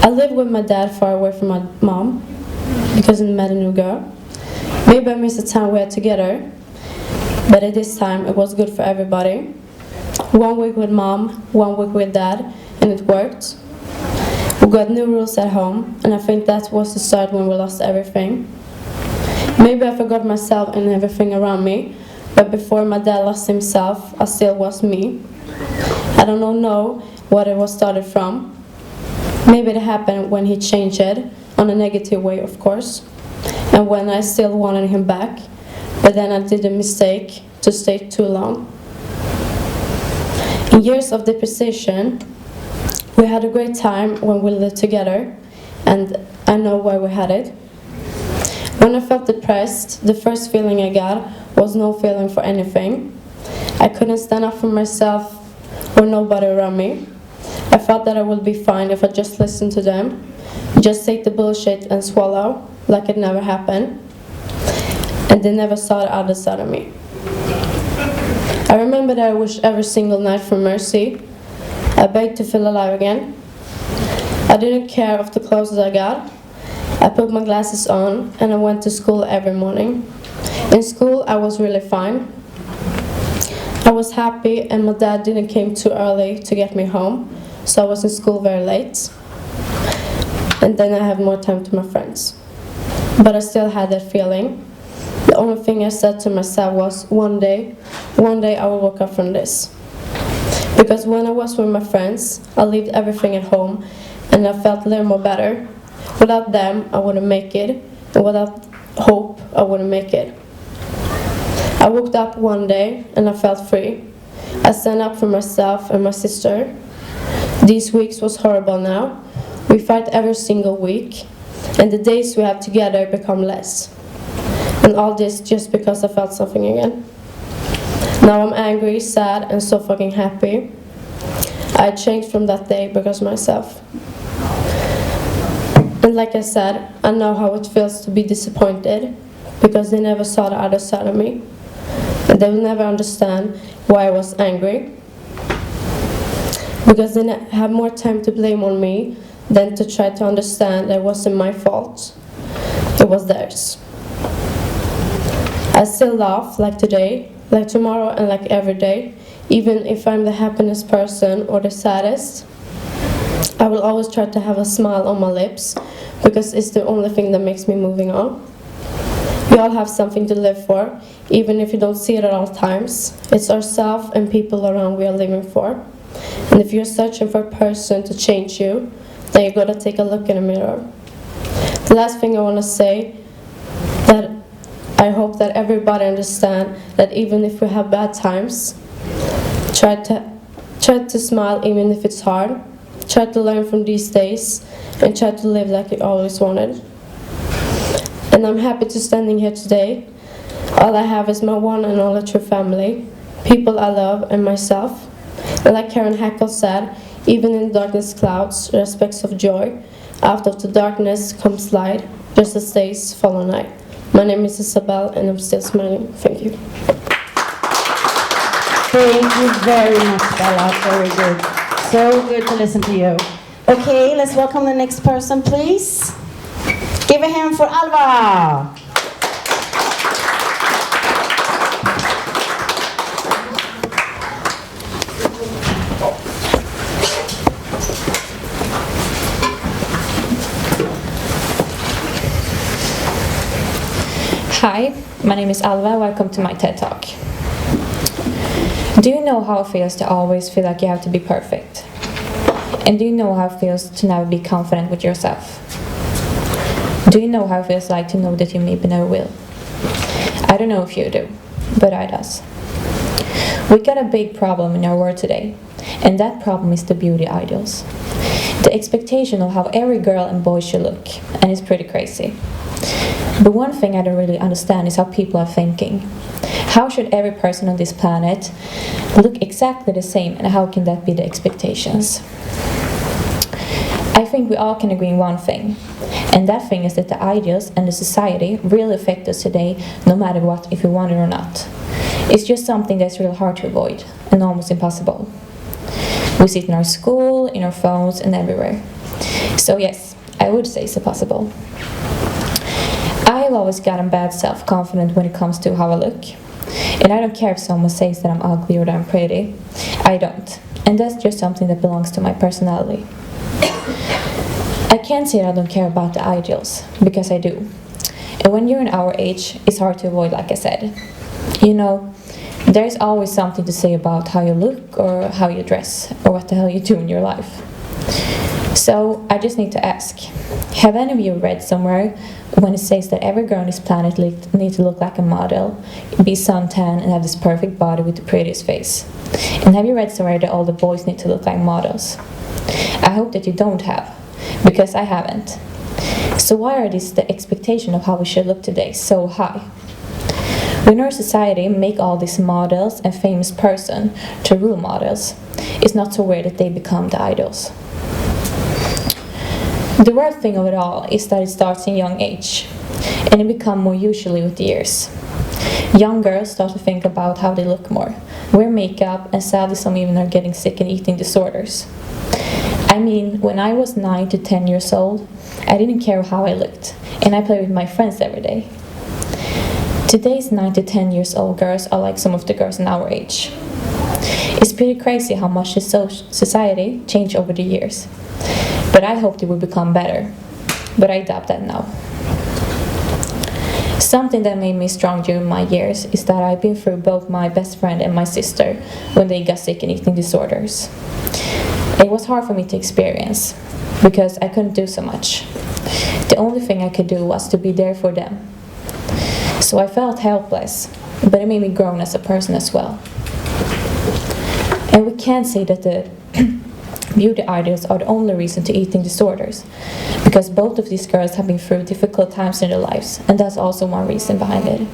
I live with my dad far away from my mom, because I met a new girl. Maybe I missed the time we had together, but at this time it was good for everybody. 1 week with mom, 1 week with dad, and it worked. We got new rules at home, and I think that was the start when we lost everything. Maybe I forgot myself and everything around me, but before my dad lost himself, I still was me. I don't know what it was started from. Maybe it happened when he changed it, on a negative way of course, and when I still wanted him back, but then I did a mistake to stay too long. In years of depression, we had a great time when we lived together, and I know why we had it. When I felt depressed, the first feeling I got was no feeling for anything. I couldn't stand up for myself or nobody around me. I felt that I would be fine if I just listened to them, just take the bullshit and swallow, like it never happened. And they never saw the other side of me. I remember that I wished every single night for mercy. I begged to feel alive again. I didn't care of the clothes I got. I put my glasses on and I went to school every morning. In school I was really fine. I was happy and my dad didn't come too early to get me home, so I was in school very late. And then I had more time to my friends. But I still had that feeling. The only thing I said to myself was, one day I will wake up from this. Because when I was with my friends, I left everything at home and I felt a little more better. Without them, I wouldn't make it, and without hope, I wouldn't make it. I woke up one day and I felt free. I stand up for myself and my sister. These weeks was horrible now. We fight every single week, and the days we have together become less. And all this just because I felt something again. Now I'm angry, sad, and so fucking happy. I changed from that day because of myself. And like I said, I know how it feels to be disappointed, because they never saw the other side of me. And they will never understand why I was angry. Because they have more time to blame on me than to try to understand that it wasn't my fault. It was theirs. I still laugh like today, like tomorrow, and like every day. Even if I'm the happiest person or the saddest, I will always try to have a smile on my lips, because it's the only thing that makes me moving on. We all have something to live for, even if you don't see it at all times. It's ourselves and people around we are living for. And if you're searching for a person to change you, then you gotta take a look in the mirror. The last thing I wanna say, that I hope that everybody understand that even if we have bad times, try to smile even if it's hard. Try to learn from these days and try to live like you always wanted. And I'm happy to standing here today. All I have is my one and only true family, people I love and myself. And like Karen Hackle said, even in darkness clouds, respects of joy. Out of the darkness comes light, just as days follow night. My name is Isabel and I'm still smiling. Thank you. Thank you very much, Bella. Very good. So good to listen to you. Okay, let's welcome the next person, please. Give a hand for Alva. Hi, my name is Alva. Welcome to my TED Talk. Do you know how it feels to always feel like you have to be perfect? And do you know how it feels to never be confident with yourself? Do you know how it feels like to know that you maybe never will? I don't know if you do, but I does. We got a big problem in our world today, and that problem is the beauty ideals. The expectation of how every girl and boy should look, and it's pretty crazy. But one thing I don't really understand is how people are thinking. How should every person on this planet look exactly the same, and how can that be the expectations? I think we all can agree on one thing, and that thing is that the ideals and the society really affect us today, no matter what, if we want it or not. It's just something that's really hard to avoid, and almost impossible. We see it in our school, in our phones, and everywhere. So yes, I would say it's possible. I've always gotten bad self-confidence when it comes to how I look. And I don't care if someone says that I'm ugly or that I'm pretty. I don't. And that's just something that belongs to my personality. I can't say that I don't care about the ideals, because I do. And when you're in our age, it's hard to avoid, like I said. You know, there's always something to say about how you look or how you dress or what the hell you do in your life. So I just need to ask, have any of you read somewhere when it says that every girl on this planet needs to look like a model, be suntan and have this perfect body with the prettiest face? And have you read somewhere that all the boys need to look like models? I hope that you don't have, because I haven't. So why are the expectation of how we should look today so high? When our society make all these models and famous person to role models, it's not so weird that they become the idols. The weird thing of it all is that it starts in young age, and it becomes more usually with the years. Young girls start to think about how they look more, wear makeup, and sadly some even are getting sick and eating disorders. I mean, when I was 9 to 10 years old, I didn't care how I looked, and I played with my friends every day. Today's 9 to 10 years old girls are like some of the girls in our age. It's pretty crazy how much the society changed over the years. But I hoped it would become better. But I doubt that now. Something that made me strong during my years is that I've been through both my best friend and my sister when they got sick and eating disorders. It was hard for me to experience, because I couldn't do so much. The only thing I could do was to be there for them. So I felt helpless, but it made me grow as a person as well. And we can't say that the beauty ideals are the only reason to eating disorders, because both of these girls have been through difficult times in their lives, and that's also one reason behind it.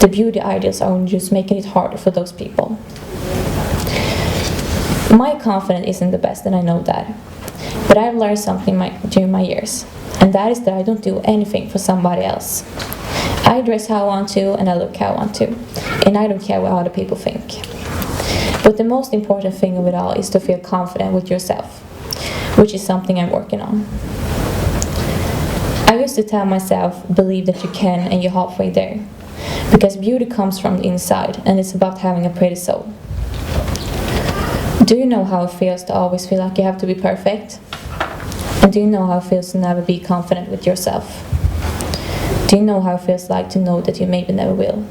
The beauty ideals are only just making it harder for those people. My confidence isn't the best, and I know that, but I've learned something during my years, and that is that I don't do anything for somebody else. I dress how I want to, and I look how I want to, and I don't care what other people think. But the most important thing of it all is to feel confident with yourself, which is something I'm working on. I used to tell myself, believe that you can and you're halfway there, because beauty comes from the inside and it's about having a pretty soul. Do you know how it feels to always feel like you have to be perfect? And do you know how it feels to never be confident with yourself? Do you know how it feels like to know that you maybe never will?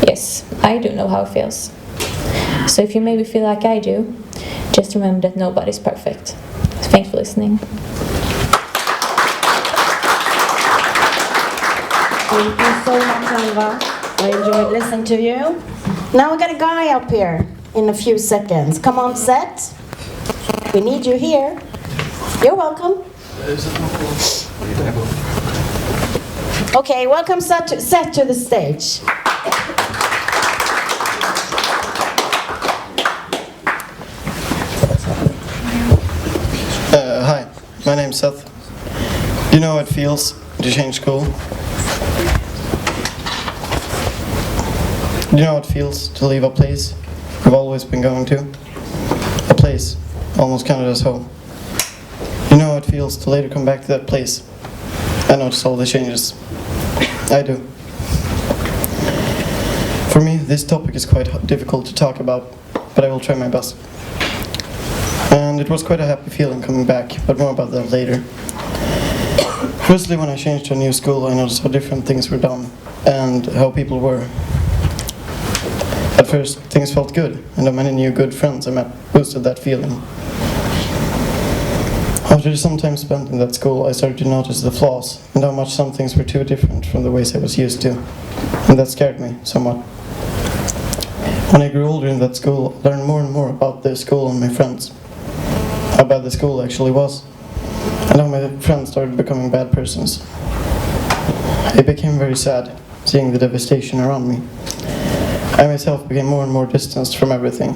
Yes, I do know how it feels. So if you maybe feel like I do, just remember that nobody's perfect. Thanks for listening. Thank you so much, Alva. I enjoyed listening to you. Now we got a guy up here in a few seconds. Come on, Seth. We need you here. You're welcome. Okay, welcome Seth to the stage. Hi, my name's Seth. Do you know how it feels to change school? Do you know how it feels to leave a place you've always been going to? A place almost counted as home. Do you know how it feels to later come back to that place and notice all the changes? I do. For me, this topic is quite difficult to talk about, but I will try my best. And it was quite a happy feeling coming back, but more about that later. Firstly, when I changed to a new school, I noticed how different things were done and how people were. At first, things felt good, and the many new good friends I met boosted that feeling. After some time spent in that school, I started to notice the flaws and how much some things were too different from the ways I was used to, and that scared me somewhat. When I grew older in that school, I learned more and more about the school and my friends, how bad the school actually was, and how my friends started becoming bad persons. I became very sad, seeing the devastation around me. I myself became more and more distanced from everything,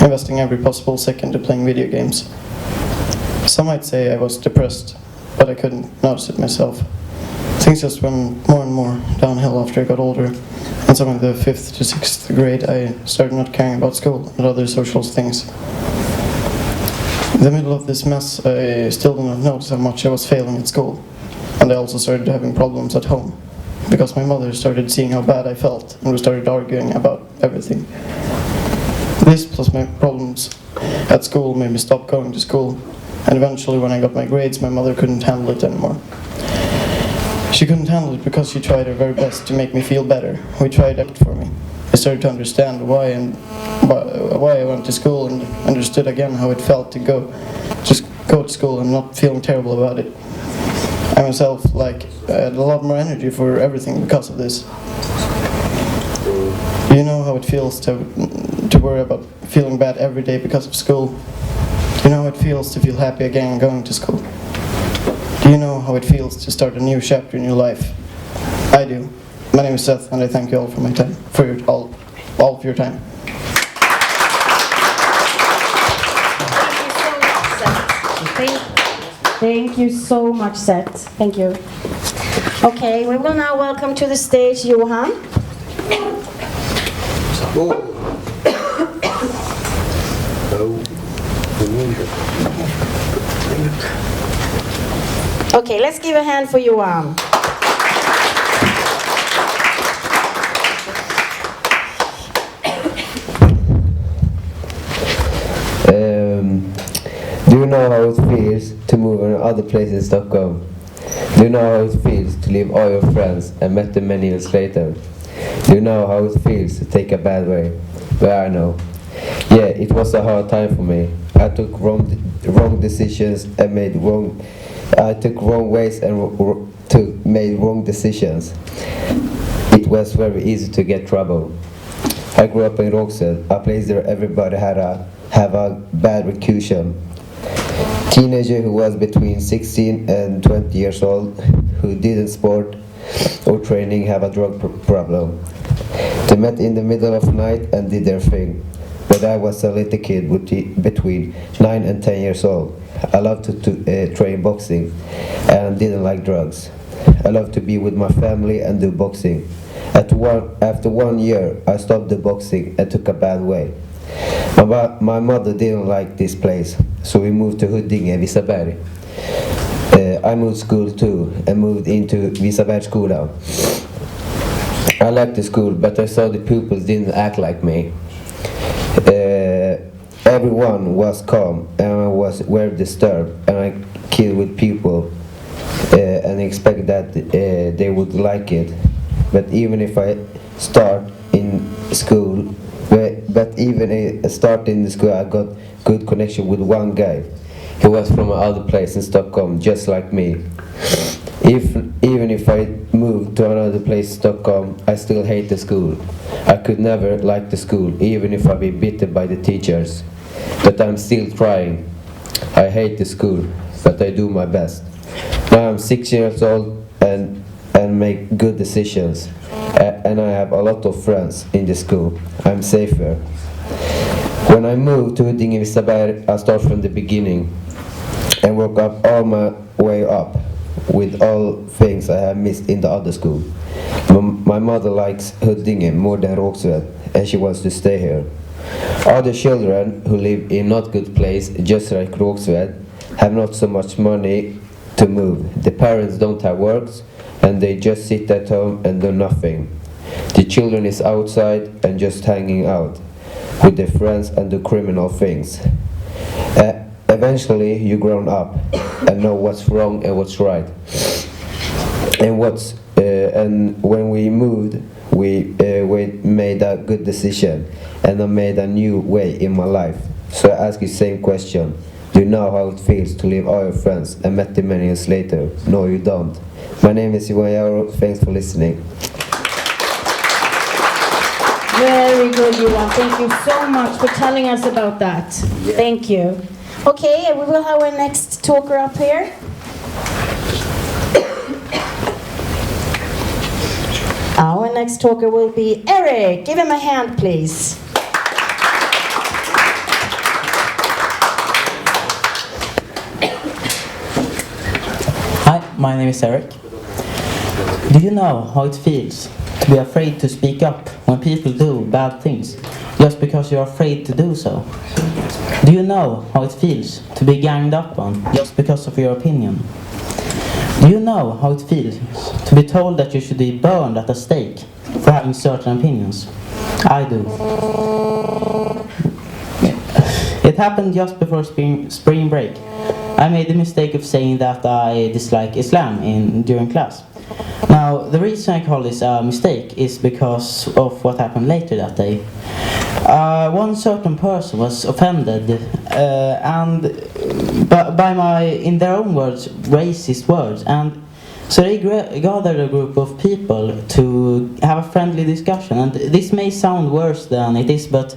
investing every possible second to playing video games. Some might say I was depressed, but I couldn't notice it myself. Things just went more and more downhill after I got older, and so in the 5th to 6th grade I started not caring about school and other social things. In the middle of this mess, I still did not notice how much I was failing at school, and I also started having problems at home, because my mother started seeing how bad I felt, and we started arguing about everything. This plus my problems at school made me stop going to school, and eventually when I got my grades, my mother couldn't handle it anymore. She couldn't handle it because she tried her very best to make me feel better. We tried it for me. I started to understand why I went to school, and understood again how it felt to go to school and not feeling terrible about it. I myself had a lot more energy for everything because of this. Do you know how it feels to worry about feeling bad every day because of school? Do you know how it feels to feel happy again going to school? Do you know how it feels to start a new chapter in your life? I do. My name is Seth, and I thank you all for my time, all of your time. Thank you so much, Seth. Thank you. Okay, we will now welcome to the stage Johan. Okay, let's give a hand for Johan. Do you know how it feels to move in other places in Stockholm? Do you know how it feels to leave all your friends and met them many years later? Do you know how it feels to take a bad way? Well, I know. Yeah, it was a hard time for me. I took wrong decisions and I took wrong ways and made wrong decisions. It was very easy to get trouble. I grew up in Rågsved, a place where everybody have a bad reputation. Teenager who was between 16 and 20 years old, who didn't sport or training, have a drug problem. They met in the middle of the night and did their thing. But I was a little kid between 9 and 10 years old. I loved to train boxing and didn't like drugs. I loved to be with my family and do boxing. After 1 year, I stopped the boxing and took a bad way. My mother didn't like this place, so we moved to Huddinge, Visaberg. I moved school too and moved into Videotaped. I liked the school, but I saw the pupils didn't act like me. Everyone was calm and I was very disturbed, and I killed with people and expect that they would like it. But even if I start in school, I got good connection with one guy. He was from another place in Stockholm, just like me. Even if I moved to another place, Stockholm, I still hate the school. I could never like the school, even if I be beaten by the teachers. But I'm still trying. I hate the school, but I do my best. Now I'm 6 years old and make good decisions. And I have a lot of friends in the school. I'm safer. When I moved to Vistaskolan, I start from the beginning and work up all my way up with all things I have missed in the other school. My mother likes Huddinge more than Rågsved, and she wants to stay here. Other children who live in not good place, just like Rågsved, have not so much money to move. The parents don't have works, and they just sit at home and do nothing. The children is outside and just hanging out with their friends and do criminal things. Eventually you grown up and know what's wrong and what's right. And when we moved, we made a good decision, and I made a new way in my life. So I ask you the same question. Do you know how it feels to leave all your friends and met them many years later? No, you don't. My name is Johan Jaro. Thanks for listening. Very good, Johan. Thank you so much for telling us about that. Thank you. Okay, we will have our next talker up here. Our next talker will be Eric. Give him a hand, please. Hi, my name is Eric. Do you know how it feels to be afraid to speak up when people do bad things, just because you're afraid to do so? Do you know how it feels to be ganged up on, just because of your opinion? Do you know how it feels to be told that you should be burned at a stake for having certain opinions? I do. It happened just before spring break. I made the mistake of saying that I dislike Islam during class. Now, the reason I call this a mistake is because of what happened later that day. One certain person was offended by my, in their own words, racist words, and so they gathered a group of people to have a friendly discussion. And this may sound worse than it is, but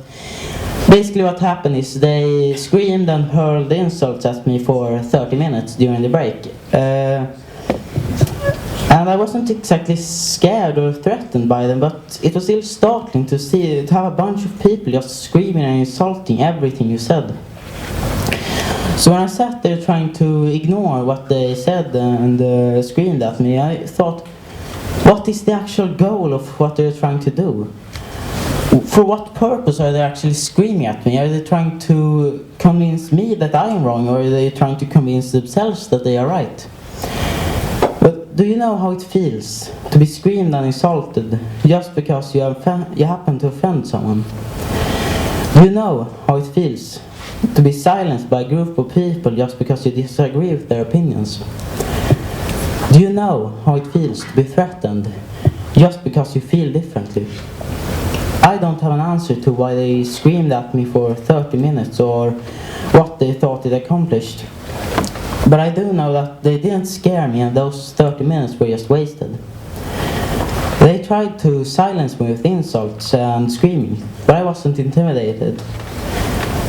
basically what happened is they screamed and hurled insults at me for 30 minutes during the break. And I wasn't exactly scared or threatened by them, but it was still startling to have a bunch of people just screaming and insulting everything you said. So when I sat there trying to ignore what they said and screamed at me, I thought, what is the actual goal of what they're trying to do? For what purpose are they actually screaming at me? Are they trying to convince me that I am wrong, or are they trying to convince themselves that they are right? But do you know how it feels to be screamed and insulted just because you happen to offend someone? Do you know how it feels to be silenced by a group of people just because you disagree with their opinions? Do you know how it feels to be threatened just because you feel differently? I don't have an answer to why they screamed at me for 30 minutes or what they thought it accomplished. But I do know that they didn't scare me, and those 30 minutes were just wasted. They tried to silence me with insults and screaming, but I wasn't intimidated.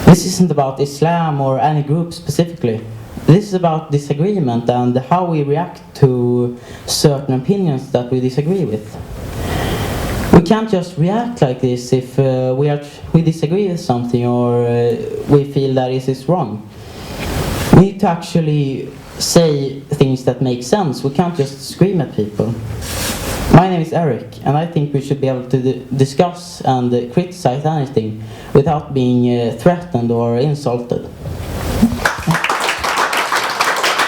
This isn't about Islam or any group specifically. This is about disagreement and how we react to certain opinions that we disagree with. We can't just react like this if we disagree with something or we feel that it is wrong. We need to actually say things that make sense. We can't just scream at people. My name is Eric, and I think we should be able to discuss and criticize anything without being threatened or insulted.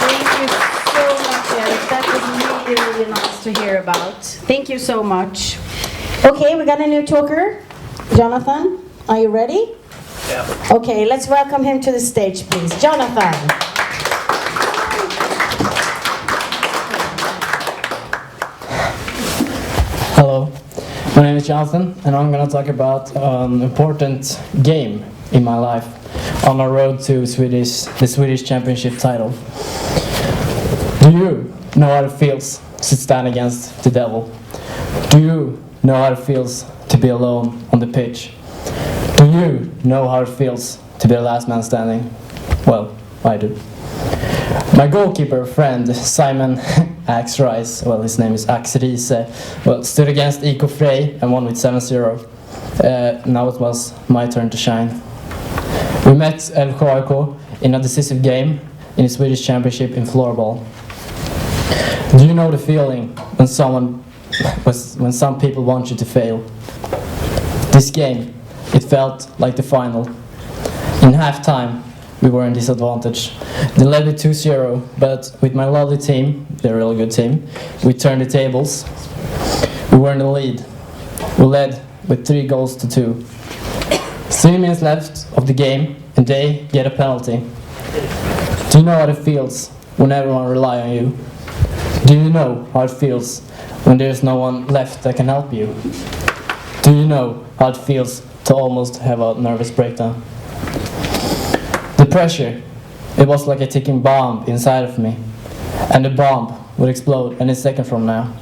Thank you so much, Eric. That was really, really nice to hear about. Thank you so much. Okay, we got a new talker. Jonathan, are you ready? Yeah. Okay, let's welcome him to the stage, please. Jonathan. Hello, my name is Jonathan, and I'm going to talk about an important game in my life on our road to the Swedish championship title. Do you know how it feels to stand against the devil? Do you know how it feels to be alone on the pitch? Do you know how it feels to be the last man standing? Well, I do. My goalkeeper friend, Simon Axe Rice, well, his name is Axe Riise, well, stood against Iko Frey and won with 7-0. Now it was my turn to shine. We met LKAK in a decisive game in the Swedish championship in floorball. Do you know the feeling when some people want you to fail? This game, it felt like the final. In halftime, we were in disadvantage. They led with 2-0, but with my lovely team, they're a really good team, we turned the tables. We were in the lead. We led with 3-2. 3 minutes left of the game, and they get a penalty. Do you know how it feels when everyone relies on you? Do you know how it feels when there's no one left that can help you? Do you know how it feels to almost have a nervous breakdown? The pressure, it was like a ticking bomb inside of me, and the bomb would explode any second from now.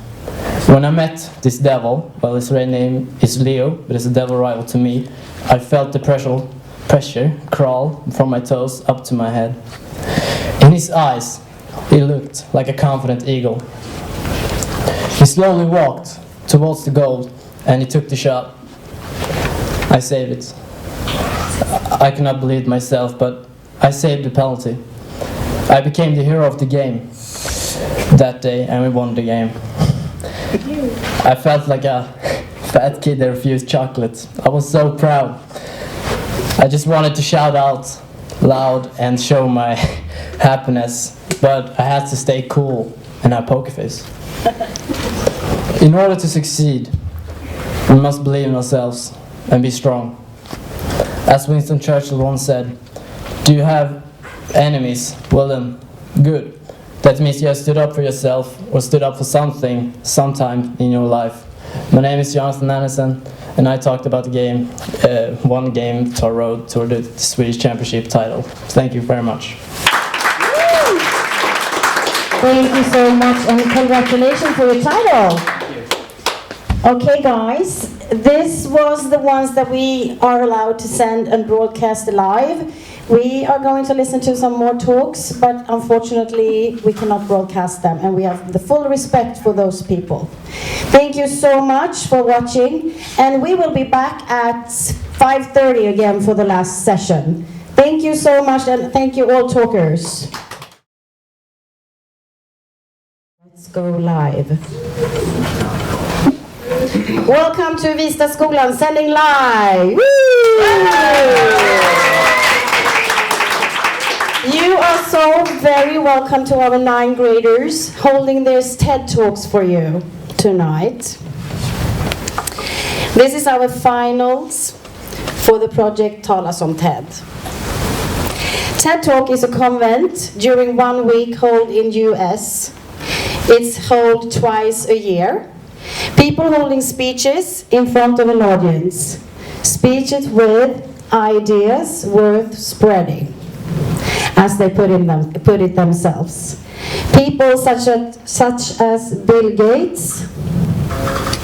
When I met this devil, well, his real name is Leo, but it's a devil rival to me, I felt the pressure crawl from my toes up to my head. In his eyes, he looked like a confident eagle. He slowly walked towards the goal, and he took the shot. I saved it. I cannot believe it myself, but I saved the penalty. I became the hero of the game that day, and we won the game. I felt like a fat kid that refused chocolate. I was so proud. I just wanted to shout out loud and show my happiness, but I had to stay cool and have poker face. In order to succeed, we must believe in ourselves and be strong. As Winston Churchill once said, do you have enemies? Well then, good. That means you have stood up for yourself or stood up for something sometime in your life. My name is Jonathan Anderson, and I talked about the game, one game to our road toward the Swedish championship title. Thank you very much. Thank you so much, and congratulations for your title. Okay, guys, this was the ones that we are allowed to send and broadcast live. We are going to listen to some more talks, but unfortunately we cannot broadcast them, and we have the full respect for those people. Thank you so much for watching, and we will be back at 5:30 again for the last session. Thank you so much, and thank you all talkers. Let's go live. Welcome to Vistaskolan, sending live. You are so very welcome to our 9th graders holding their TED Talks for you tonight. This is our finals for the project Tala som TED. TED Talk is a convent during 1 week held in US. It's held twice a year. People holding speeches in front of an audience. Speeches with ideas worth spreading, as they put it themselves. People such as Bill Gates,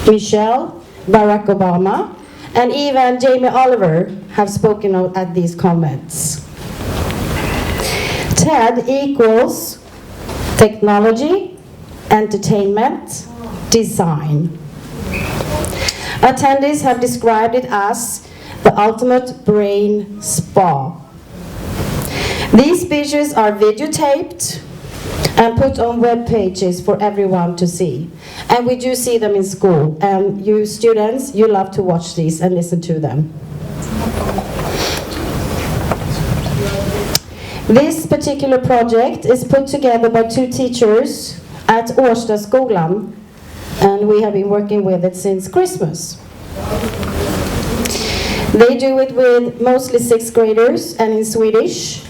Michelle, Barack Obama, and even Jamie Oliver have spoken at these convents. TED equals technology, entertainment, design. Attendees have described it as the ultimate brain spa. These speeches are videotaped and put on web pages for everyone to see. And we do see them in school. And you students, you love to watch these and listen to them. This particular project is put together by 2 teachers at Årstaskolan, and we have been working with it since Christmas. They do it with mostly 6th graders and in Swedish,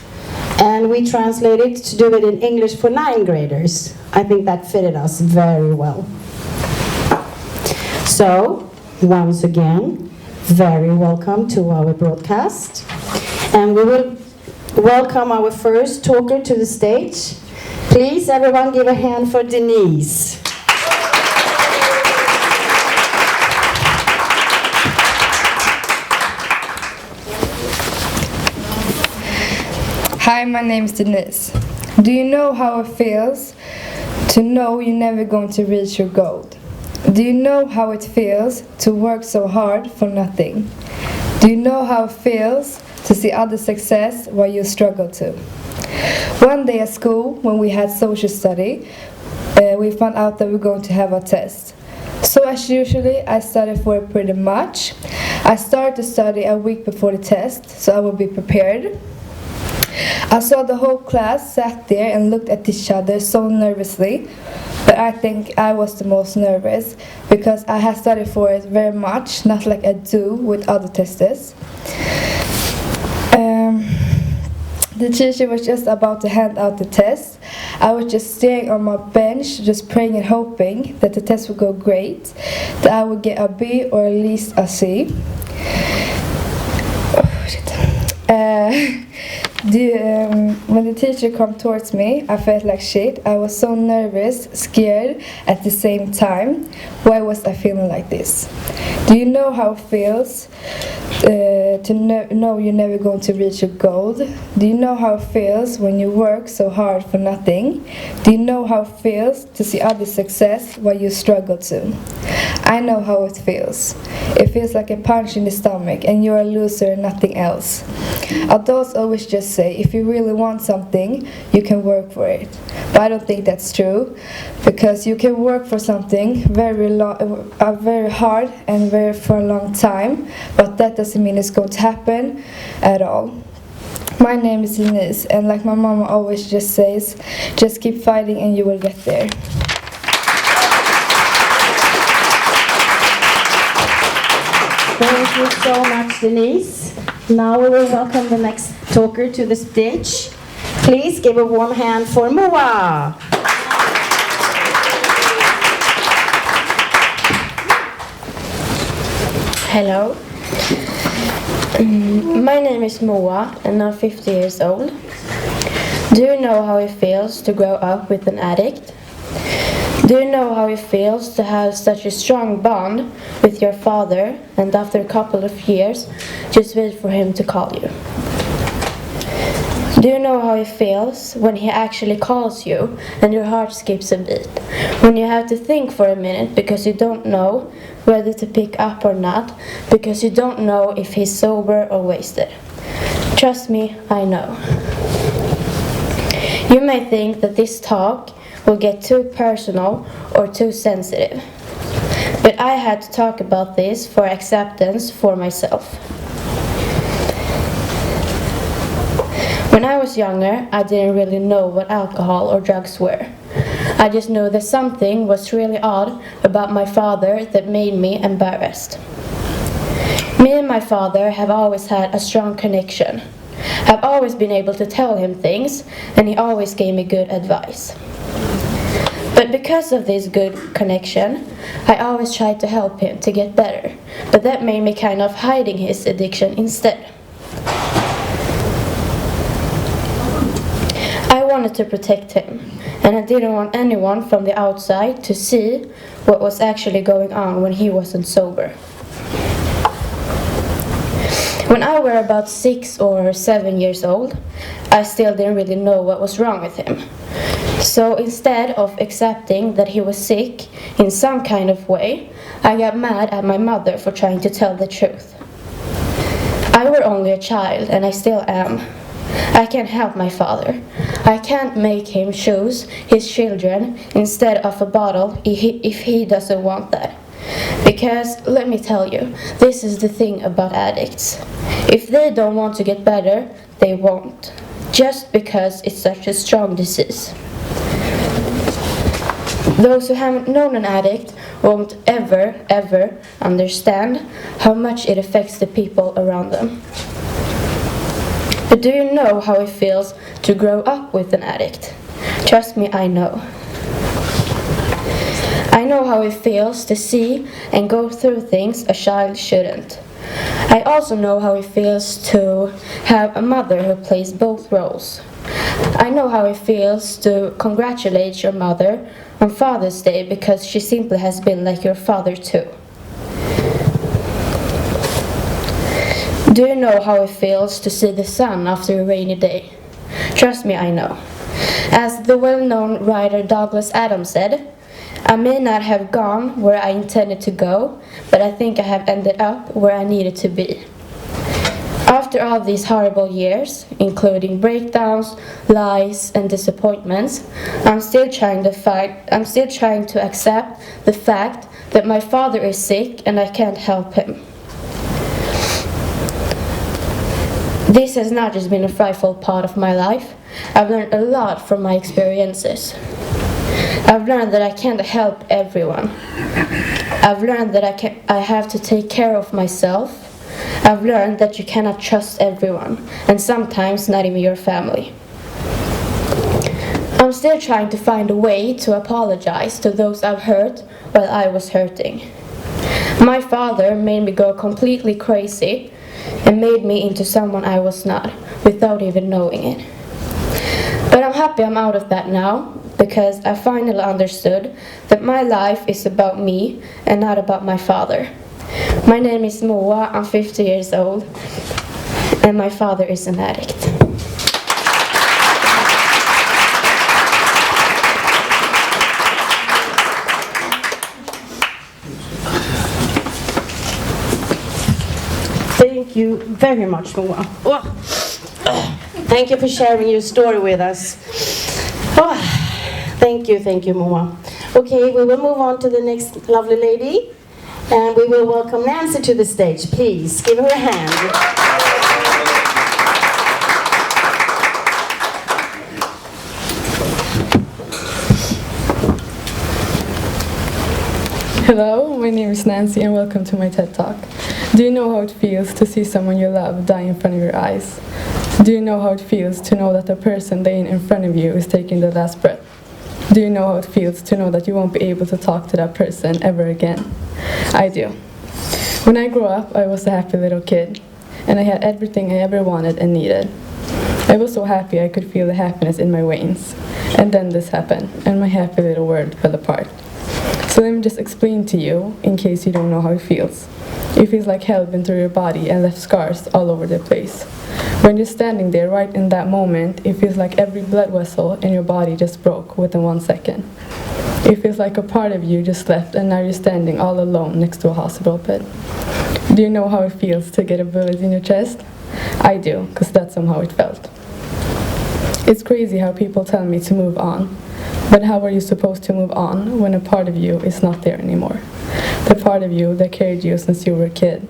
and we translated to do it in English for 9th graders. I think that fitted us very well. So, once again, very welcome to our broadcast. And we will welcome our first talker to the stage, Please, everyone, give a hand for Denise. Hi, my name is Denise. Do you know how it feels to know you're never going to reach your goal? Do you know how it feels to work so hard for nothing? Do you know how it feels to see other success while you struggle to? One day at school, when we had social study, we found out that we were going to have a test. So as usually, I studied for it pretty much. I started to study a week before the test, so I would be prepared. I saw the whole class sat there and looked at each other so nervously, but I think I was the most nervous because I had studied for it very much, not like I do with other testers. The teacher was just about to hand out the test. I was just staying on my bench, just praying and hoping that the test would go great, that I would get a B or at least a C. When the teacher came towards me, I felt like shit. I was so nervous, scared at the same time. Why was I feeling like this? Do you know how it feels to know you're never going to reach your goal? Do you know how it feels when you work so hard for nothing? Do you know how it feels to see other success while you struggle to? I know how it feels. It feels like a punch in the stomach and you're a loser and nothing else. Adults always just say if you really want something, you can work for it. But I don't think that's true, because you can work for something very hard and for a long time, but that doesn't mean it's going to happen at all. My name is Denise, and like my mama always just says, just keep fighting and you will get there. Thank you so much, Denise. Now we will welcome the next talker to the stage. Please give a warm hand for Moa. Hello. My name is Moa and I'm 50 years old. Do you know how it feels to grow up with an addict? Do you know how it feels to have such a strong bond with your father and after a couple of years just wait for him to call you? Do you know how it feels when he actually calls you and your heart skips a beat? When you have to think for a minute because you don't know whether to pick up or not, because you don't know if he's sober or wasted. Trust me, I know. You may think that this talk will get too personal or too sensitive, but I had to talk about this for acceptance for myself. When I was younger, I didn't really know what alcohol or drugs were. I just knew that something was really odd about my father that made me embarrassed. Me and my father have always had a strong connection. I've always been able to tell him things, and he always gave me good advice. But because of this good connection, I always tried to help him to get better, but that made me kind of hiding his addiction instead. I wanted to protect him, and I didn't want anyone from the outside to see what was actually going on when he wasn't sober. When I were about 6 or 7 years old, I still didn't really know what was wrong with him. So instead of accepting that he was sick in some kind of way, I got mad at my mother for trying to tell the truth. I were only a child, and I still am. I can't help my father. I can't make him choose his children instead of a bottle if he doesn't want that. Because, let me tell you, this is the thing about addicts. If they don't want to get better, they won't. Just because it's such a strong disease. Those who haven't known an addict won't ever understand how much it affects the people around them. But do you know how it feels to grow up with an addict? Trust me, I know. I know how it feels to see and go through things a child shouldn't. I also know how it feels to have a mother who plays both roles. I know how it feels to congratulate your mother on Father's Day because she simply has been like your father too. Do you know how it feels to see the sun after a rainy day? Trust me, I know. As the well-known writer Douglas Adams said, I may not have gone where I intended to go, but I think I have ended up where I needed to be. After all these horrible years, including breakdowns, lies, and disappointments, I'm still trying to accept the fact that my father is sick and I can't help him. This has not just been a frightful part of my life. I've learned a lot from my experiences. I've learned that I can't help everyone. I've learned that I have to take care of myself. I've learned that you cannot trust everyone, and sometimes not even your family. I'm still trying to find a way to apologize to those I've hurt while I was hurting. My father made me go completely crazy and made me into someone I was not, without even knowing it. But I'm happy I'm out of that now, because I finally understood that my life is about me and not about my father. My name is Moa, I'm 50 years old, and my father is an addict. Thank you very much, Moa. Oh. Thank you for sharing your story with us. Oh. Thank you, Moa. Okay, we will move on to the next lovely lady, and we will welcome Nancy to the stage. Please give her a hand. Hello, my name is Nancy and welcome to my TED Talk. Do you know how it feels to see someone you love die in front of your eyes? Do you know how it feels to know that the person laying in front of you is taking the last breath? Do you know how it feels to know that you won't be able to talk to that person ever again? I do. When I grew up, I was a happy little kid, and I had everything I ever wanted and needed. I was so happy I could feel the happiness in my veins. And then this happened, and my happy little world fell apart. So let me just explain to you, in case you don't know how it feels. It feels like hell went through your body and left scars all over the place. When you're standing there right in that moment, it feels like every blood vessel in your body just broke within 1 second. It feels like a part of you just left and now you're standing all alone next to a hospital bed. Do you know how it feels to get a bullet in your chest? I do, because that's somehow it felt. It's crazy how people tell me to move on. But how are you supposed to move on when a part of you is not there anymore? The part of you that carried you since you were a kid.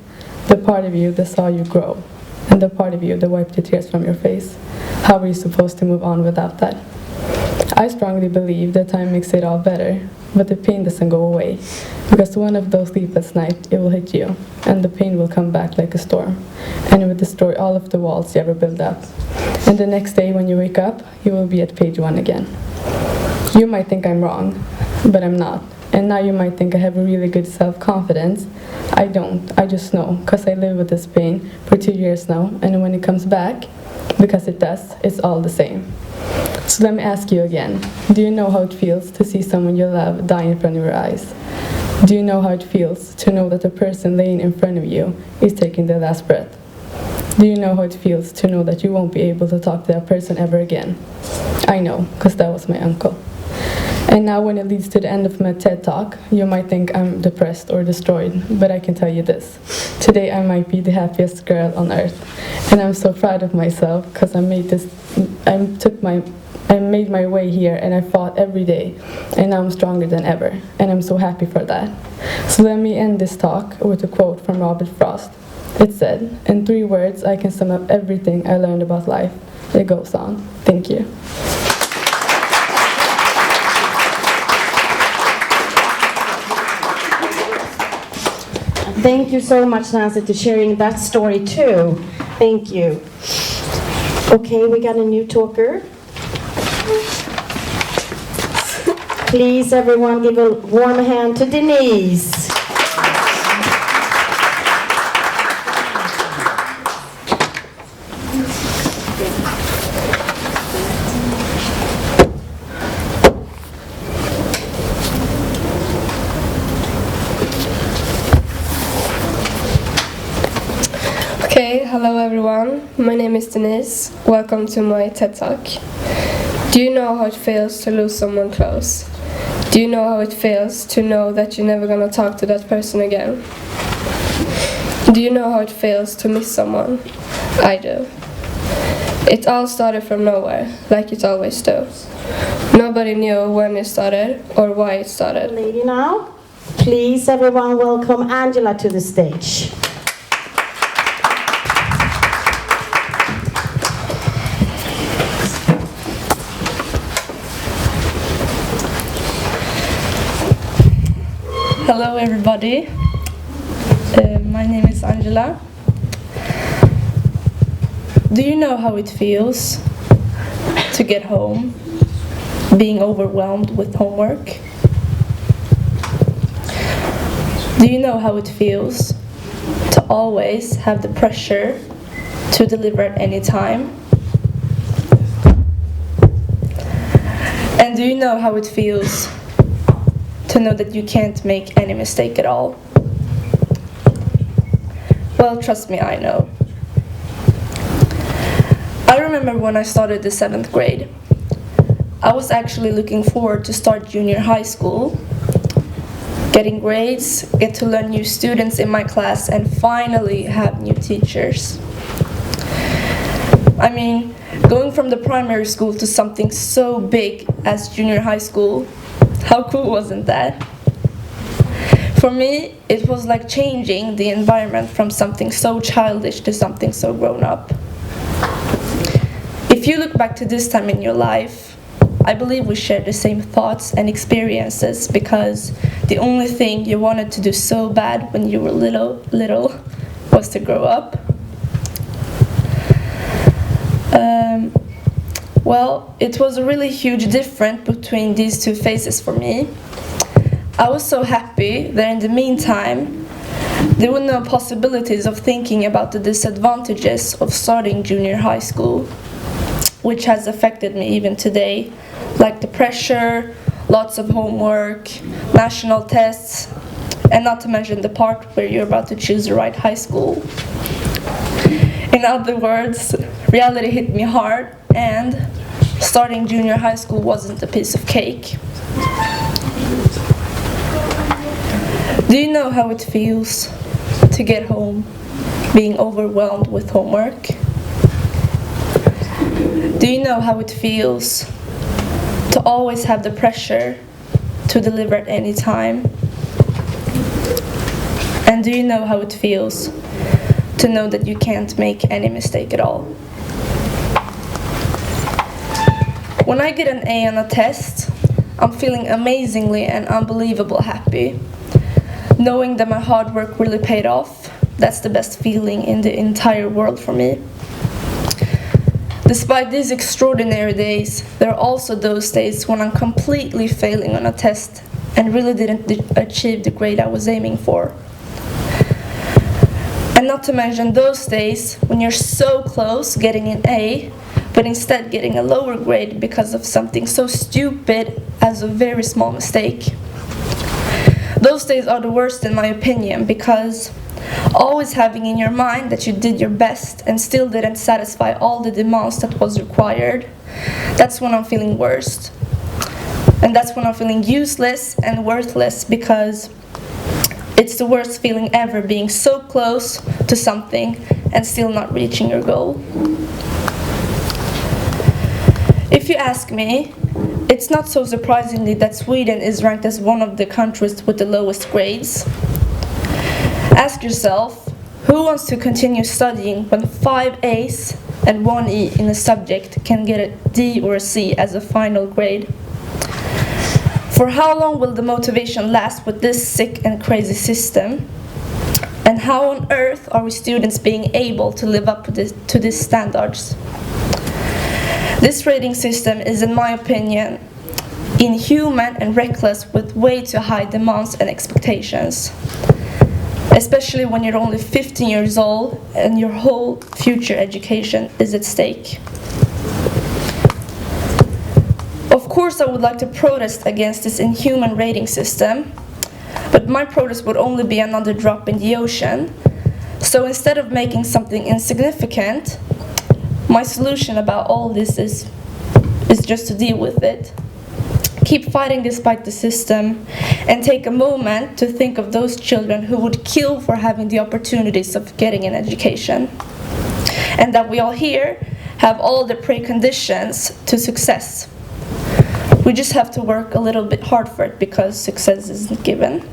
The part of you that saw you grow. And the part of you that wiped the tears from your face. How are you supposed to move on without that? I strongly believe that time makes it all better, but the pain doesn't go away. Because one of those sleepless nights, it will hit you, and the pain will come back like a storm. And it will destroy all of the walls you ever built up. And the next day when you wake up, you will be at page 1 again. You might think I'm wrong, but I'm not. And now you might think I have a really good self-confidence. I don't. I just know, because I live with this pain for 2 years now, and when it comes back, because it does, it's all the same. So let me ask you again. Do you know how it feels to see someone you love die in front of your eyes? Do you know how it feels to know that the person laying in front of you is taking their last breath? Do you know how it feels to know that you won't be able to talk to that person ever again? I know, because that was my uncle. And now when it leads to the end of my TED Talk, you might think I'm depressed or destroyed, but I can tell you this. Today I might be the happiest girl on earth. And I'm so proud of myself because I made my way here and I fought every day. And now I'm stronger than ever. And I'm so happy for that. So let me end this talk with a quote from Robert Frost. It said, in 3 words I can sum up everything I learned about life. It goes on. Thank you. Thank you so much, Nancy, for sharing that story too. Thank you. Okay, we got a new talker. Please, everyone, give a warm hand to Denise. Hello everyone, my name is Denise. Welcome to my TED Talk. Do you know how it feels to lose someone close? Do you know how it feels to know that you're never gonna talk to that person again? Do you know how it feels to miss someone? I do. It all started from nowhere, like it always does. Nobody knew when it started or why it started. Lady now, please everyone welcome Angela to the stage. Hello everybody, my name is Angela. Do you know how it feels to get home, being overwhelmed with homework? Do you know how it feels to always have the pressure to deliver at any time? And do you know how it feels to know that you can't make any mistake at all? Well, trust me, I know. I remember when I started the 7th grade. I was actually looking forward to start junior high school, getting grades, get to learn new students in my class, and finally have new teachers. I mean, going from the primary school to something so big as junior high school, how cool wasn't that? For me, it was like changing the environment from something so childish to something so grown up. If you look back to this time in your life, I believe we share the same thoughts and experiences, because the only thing you wanted to do so bad when you were little was to grow up. Well, it was a really huge difference between these two phases for me. I was so happy that in the meantime, there were no possibilities of thinking about the disadvantages of starting junior high school, which has affected me even today, like the pressure, lots of homework, national tests, and not to mention the part where you're about to choose the right high school. In other words, reality hit me hard, and starting junior high school wasn't a piece of cake. Do you know how it feels to get home, being overwhelmed with homework? Do you know how it feels to always have the pressure to deliver at any time? And do you know how it feels to know that you can't make any mistake at all? When I get an A on a test, I'm feeling amazingly and unbelievably happy. Knowing that my hard work really paid off, that's the best feeling in the entire world for me. Despite these extraordinary days, there are also those days when I'm completely failing on a test and really didn't achieve the grade I was aiming for. And not to mention those days when you're so close getting an A, but instead getting a lower grade because of something so stupid as a very small mistake. Those days are the worst in my opinion, because always having in your mind that you did your best and still didn't satisfy all the demands that was required, that's when I'm feeling worst. And that's when I'm feeling useless and worthless, because it's the worst feeling ever, being so close to something and still not reaching your goal. If you ask me, it's not so surprisingly that Sweden is ranked as one of the countries with the lowest grades. Ask yourself, who wants to continue studying when 5 A's and 1 E in a subject can get a D or a C as a final grade? For how long will the motivation last with this sick and crazy system? And how on earth are we students being able to live up to these standards? This rating system is, in my opinion, inhuman and reckless, with way too high demands and expectations. Especially when you're only 15 years old and your whole future education is at stake. Of course, I would like to protest against this inhuman rating system, but my protest would only be another drop in the ocean. So instead of making something insignificant, my solution about all this is just to deal with it. Keep fighting despite the system, and take a moment to think of those children who would kill for having the opportunities of getting an education. And that we all here have all the preconditions to success. We just have to work a little bit hard for it because success isn't given.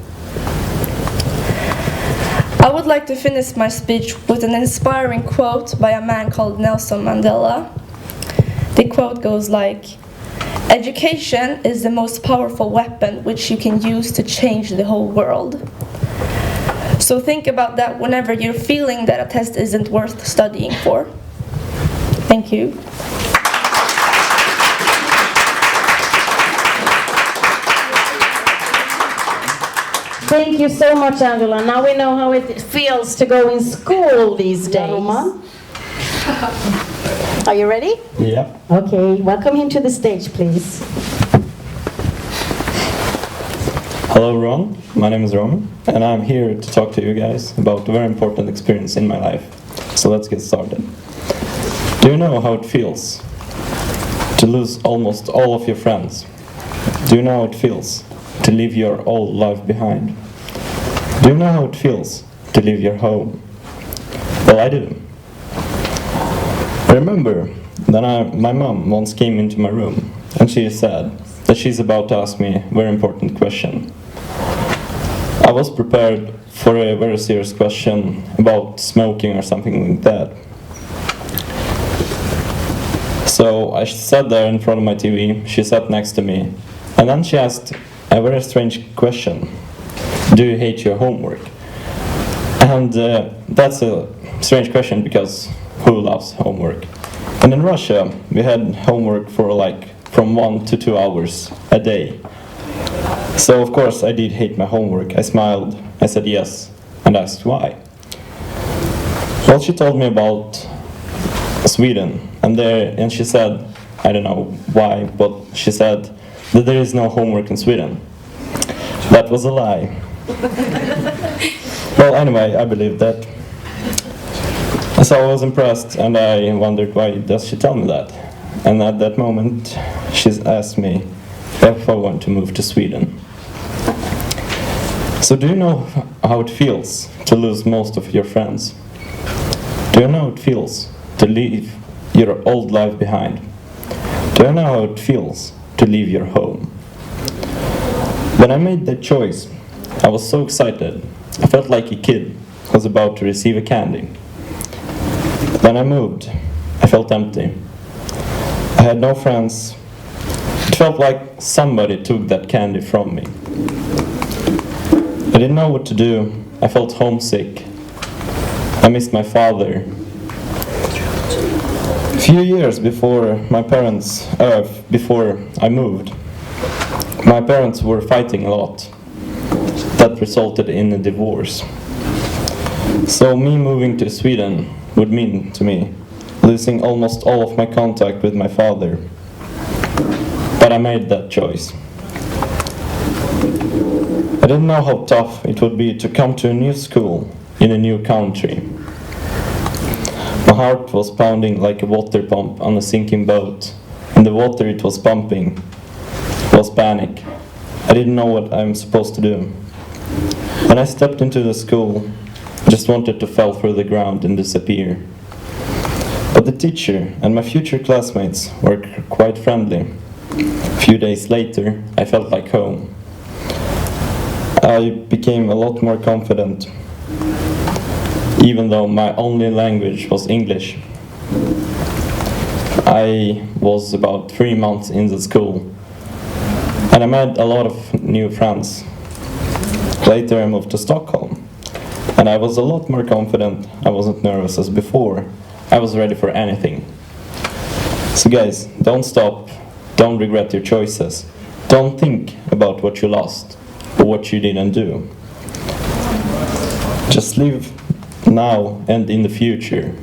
I would like to finish my speech with an inspiring quote by a man called Nelson Mandela. The quote goes like, "Education is the most powerful weapon which you can use to change the whole world." So think about that whenever you're feeling that a test isn't worth studying for. Thank you. Thank you so much, Angela. Now we know how it feels to go in school these days. Are you ready? Yeah. Okay, welcome him to the stage, please. Hello everyone, my name is Roman, and I'm here to talk to you guys about a very important experience in my life. So let's get started. Do you know how it feels to lose almost all of your friends? Do you know how it feels to leave your old life behind? Do you know how it feels to leave your home? Well, I do. I remember that my mom once came into my room and she said that she's about to ask me a very important question. I was prepared for a very serious question about smoking or something like that. So I sat there in front of my TV, she sat next to me, and then she asked a very strange question. Do you hate your homework? And that's a strange question because who loves homework? And in Russia, we had homework for from 1 to 2 hours a day. So of course I did hate my homework. I smiled, I said yes, and asked why. Well, she told me about Sweden, and she said, I don't know why, but she said that there is no homework in Sweden. That was a lie. Well, anyway, I believed that. So I was impressed, and I wondered why does she tell me that? And at that moment, she asked me if I want to move to Sweden. So do you know how it feels to lose most of your friends? Do you know how it feels to leave your old life behind? Do you know how it feels to leave your home? When I made that choice, I was so excited. I felt like a kid who was about to receive a candy. When I moved, I felt empty. I had no friends. It felt like somebody took that candy from me. I didn't know what to do. I felt homesick. I missed my father. A few years before before I moved, my parents were fighting a lot. That resulted in a divorce. So me moving to Sweden would mean to me losing almost all of my contact with my father. But I made that choice. I didn't know how tough it would be to come to a new school in a new country. My heart was pounding like a water pump on a sinking boat, and the water it was pumping was panic. I didn't know what I'm supposed to do. When I stepped into the school, I just wanted to fall through the ground and disappear. But the teacher and my future classmates were quite friendly. A few days later, I felt like home. I became a lot more confident, even though my only language was English. I was about 3 months in the school, and I made a lot of new friends. Later I moved to Stockholm, and I was a lot more confident. I wasn't nervous as before. I was ready for anything. So guys, don't stop, don't regret your choices. Don't think about what you lost or what you didn't do. Just live now and in the future.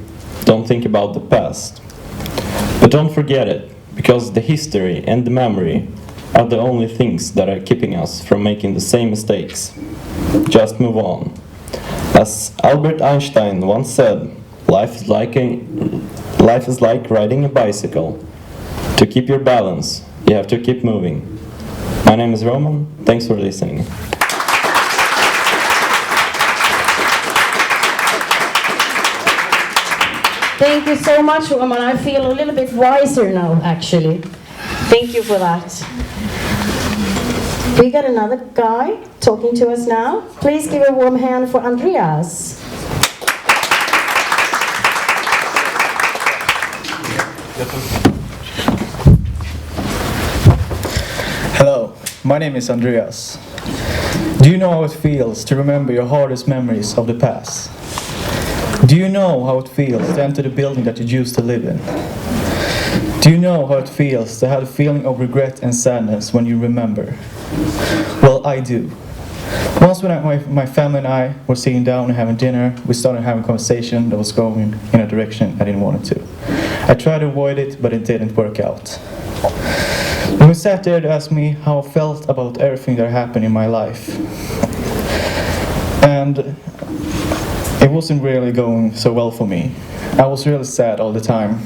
Don't think about the past. But don't forget it, because the history and the memory are the only things that are keeping us from making the same mistakes. Just move on. As Albert Einstein once said, life is like riding a bicycle. To keep your balance, you have to keep moving. My name is Roman. Thanks for listening. Thank you so much, Roman. I feel a little bit wiser now, actually. Thank you for that. We got another guy talking to us now. Please give a warm hand for Andreas. Hello, my name is Andreas. Do you know how it feels to remember your hardest memories of the past? Do you know how it feels to enter the building that you used to live in? Do you know how it feels to have a feeling of regret and sadness when you remember? Well, I do. Once when my family and I were sitting down and having dinner, we started having a conversation that was going in a direction I didn't want it to. I tried to avoid it, but it didn't work out. When we sat there, they asked me how I felt about everything that happened in my life. And it wasn't really going so well for me. I was really sad all the time.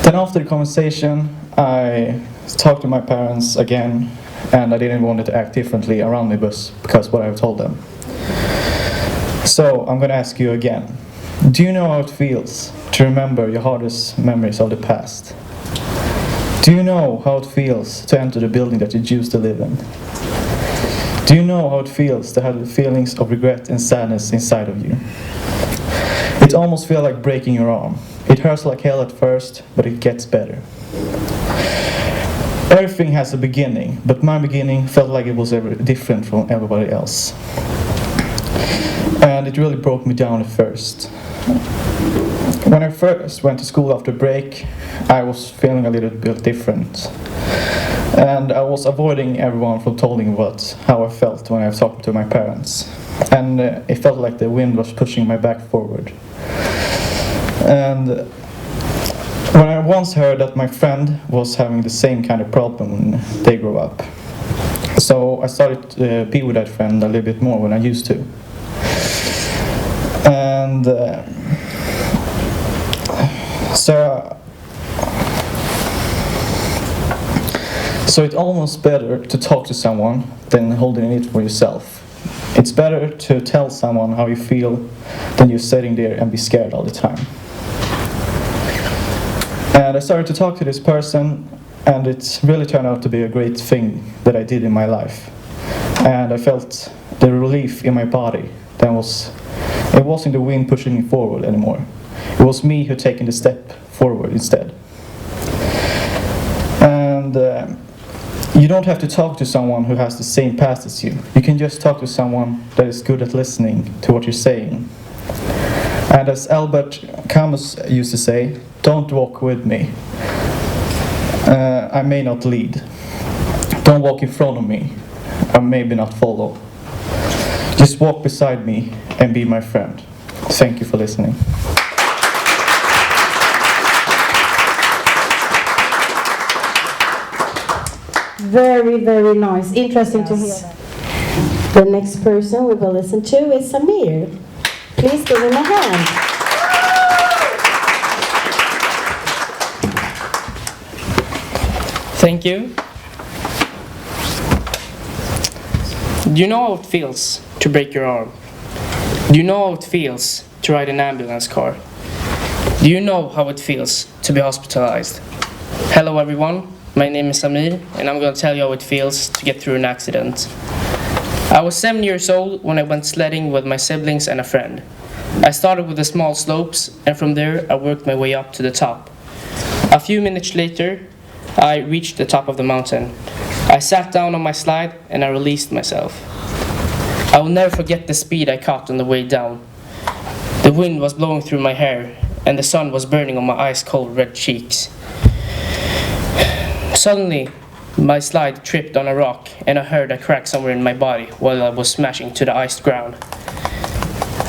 Then after the conversation, I talked to my parents again, and I didn't want to act differently around me because what I've told them. So I'm going to ask you again. Do you know how it feels to remember your hardest memories of the past? Do you know how it feels to enter the building that you used to live in? Do you know how it feels to have the feelings of regret and sadness inside of you? It almost feels like breaking your arm. It hurts like hell at first, but it gets better. Everything has a beginning, but my beginning felt like it was different from everybody else. And it really broke me down at first. When I first went to school after break, I was feeling a little bit different. And I was avoiding everyone from telling how I felt when I was talking to my parents. And it felt like the wind was pushing my back forward. And when I once heard that my friend was having the same kind of problem when they grew up. So I started to be with that friend a little bit more than I used to. And so it's almost better to talk to someone than holding it for yourself. It's better to tell someone how you feel than you sitting there and be scared all the time. And I started to talk to this person, and it really turned out to be a great thing that I did in my life. And I felt the relief in my body. It wasn't the wind pushing me forward anymore. It was me who taking the step forward instead. And you don't have to talk to someone who has the same past as you. You can just talk to someone that is good at listening to what you're saying. And as Albert Camus used to say, don't walk with me. I may not lead. Don't walk in front of me. I maybe not follow. Just walk beside me and be my friend. Thank you for listening. Very, very nice. Interesting to hear that. The next person we will listen to is Samir. Please give him a hand. Thank you. Do you know how it feels to break your arm? Do you know how it feels to ride an ambulance car? Do you know how it feels to be hospitalized? Hello everyone, my name is Samir and I'm going to tell you how it feels to get through an accident. I was 7 years old when I went sledding with my siblings and a friend. I started with the small slopes and from there I worked my way up to the top. A few minutes later, I reached the top of the mountain. I sat down on my slide and I released myself. I will never forget the speed I caught on the way down. The wind was blowing through my hair and the sun was burning on my ice-cold red cheeks. Suddenly, my slide tripped on a rock and I heard a crack somewhere in my body while I was smashing to the iced ground.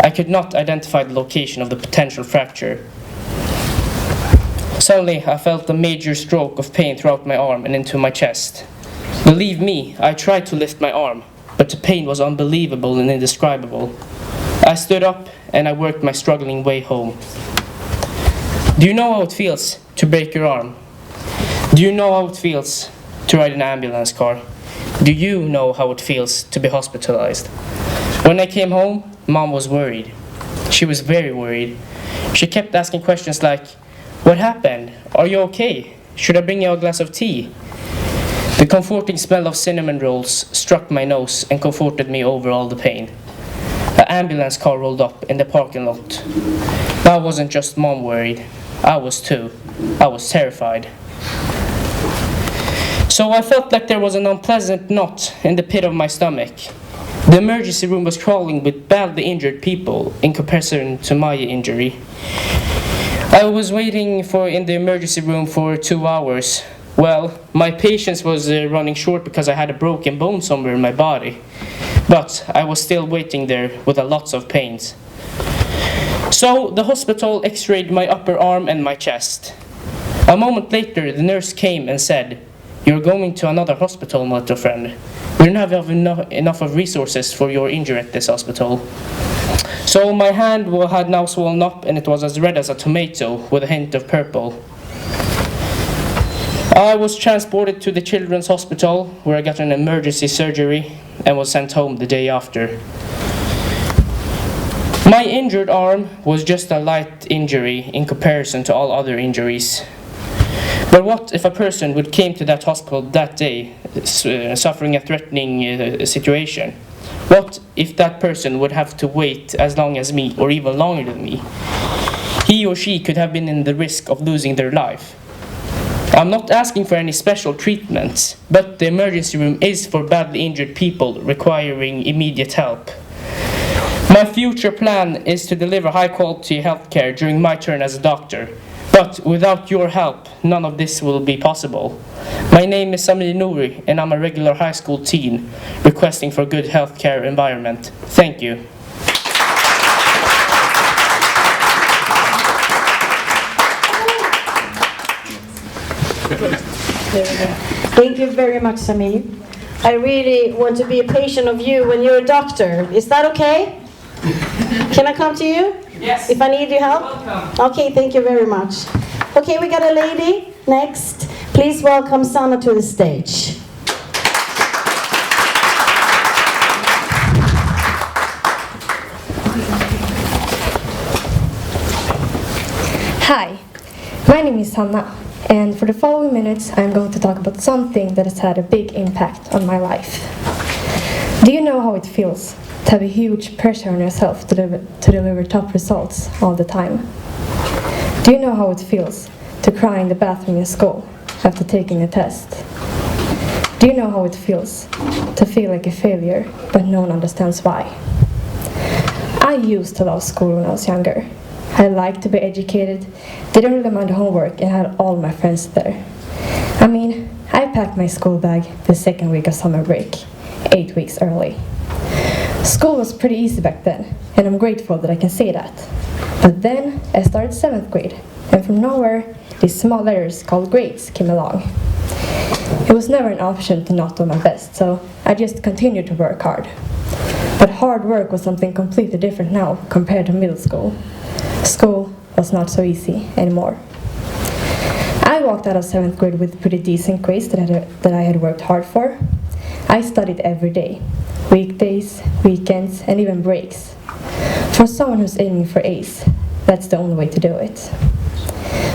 I could not identify the location of the potential fracture. Suddenly, I felt a major stroke of pain throughout my arm and into my chest. Believe me, I tried to lift my arm, but the pain was unbelievable and indescribable. I stood up and I worked my struggling way home. Do you know how it feels to break your arm? Do you know how it feels to ride an ambulance car? Do you know how it feels to be hospitalized? When I came home, Mom was worried. She was very worried. She kept asking questions like, "What happened? Are you okay? Should I bring you a glass of tea?" The comforting smell of cinnamon rolls struck my nose and comforted me over all the pain. An ambulance car rolled up in the parking lot. Now wasn't just Mom worried, I was too. I was terrified. So I felt like there was an unpleasant knot in the pit of my stomach. The emergency room was crawling with badly injured people in comparison to my injury. I was waiting in the emergency room for 2 hours. Well, my patience was running short because I had a broken bone somewhere in my body. But I was still waiting there with lots of pains. So the hospital x-rayed my upper arm and my chest. A moment later, the nurse came and said, "You're going to another hospital, my little friend. We don't have enough of resources for your injury at this hospital." So my hand had now swollen up and it was as red as a tomato with a hint of purple. I was transported to the children's hospital where I got an emergency surgery and was sent home the day after. My injured arm was just a light injury in comparison to all other injuries. But what if a person would came to that hospital that day suffering a threatening situation? What if that person would have to wait as long as me or even longer than me? He or she could have been in the risk of losing their life. I'm not asking for any special treatments, but the emergency room is for badly injured people requiring immediate help. My future plan is to deliver high-quality healthcare during my turn as a doctor, but without your help, none of this will be possible. My name is Samir Nouri, and I'm a regular high school teen requesting for a good healthcare environment. Thank you. Thank you very much, Samir. I really want to be a patient of you when you're a doctor. Is that okay? Can I come to you? Yes. If I need your help? Welcome. Okay, thank you very much. Okay, we got a lady next. Please welcome Sanna to the stage. Hi, my name is Hanna, and for the following minutes I'm going to talk about something that has had a big impact on my life. Do you know how it feels to have a huge pressure on yourself to deliver top results all the time? Do you know how it feels to cry in the bathroom in school after taking a test? Do you know how it feels to feel like a failure but no one understands why? I used to love school when I was younger. I liked to be educated, didn't really mind the homework, and had all my friends there. I mean, I packed my school bag the second week of summer break, 8 weeks early. School was pretty easy back then, and I'm grateful that I can say that. But then I started 7th grade, and from nowhere, these small letters called grades came along. It was never an option to not do my best, so I just continued to work hard. But hard work was something completely different now compared to middle school. School was not so easy anymore. I walked out of 7th grade with pretty decent grades that I had worked hard for. I studied every day, weekdays, weekends, and even breaks. For someone who's aiming for A's, that's the only way to do it.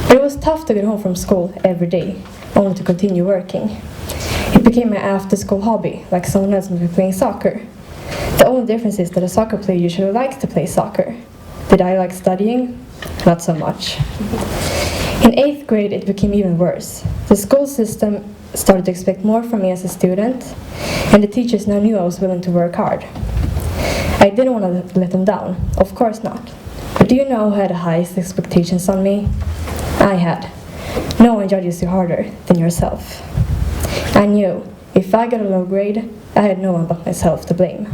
But it was tough to get home from school every day, only to continue working. It became my after-school hobby, like someone else might be playing soccer. The only difference is that a soccer player usually likes to play soccer. Did I like studying? Not so much. In 8th grade, it became even worse. The school system started to expect more from me as a student, and the teachers now knew I was willing to work hard. I didn't want to let them down, of course not. But do you know who had the highest expectations on me? I had. No one judges you harder than yourself. I knew if I got a low grade, I had no one but myself to blame.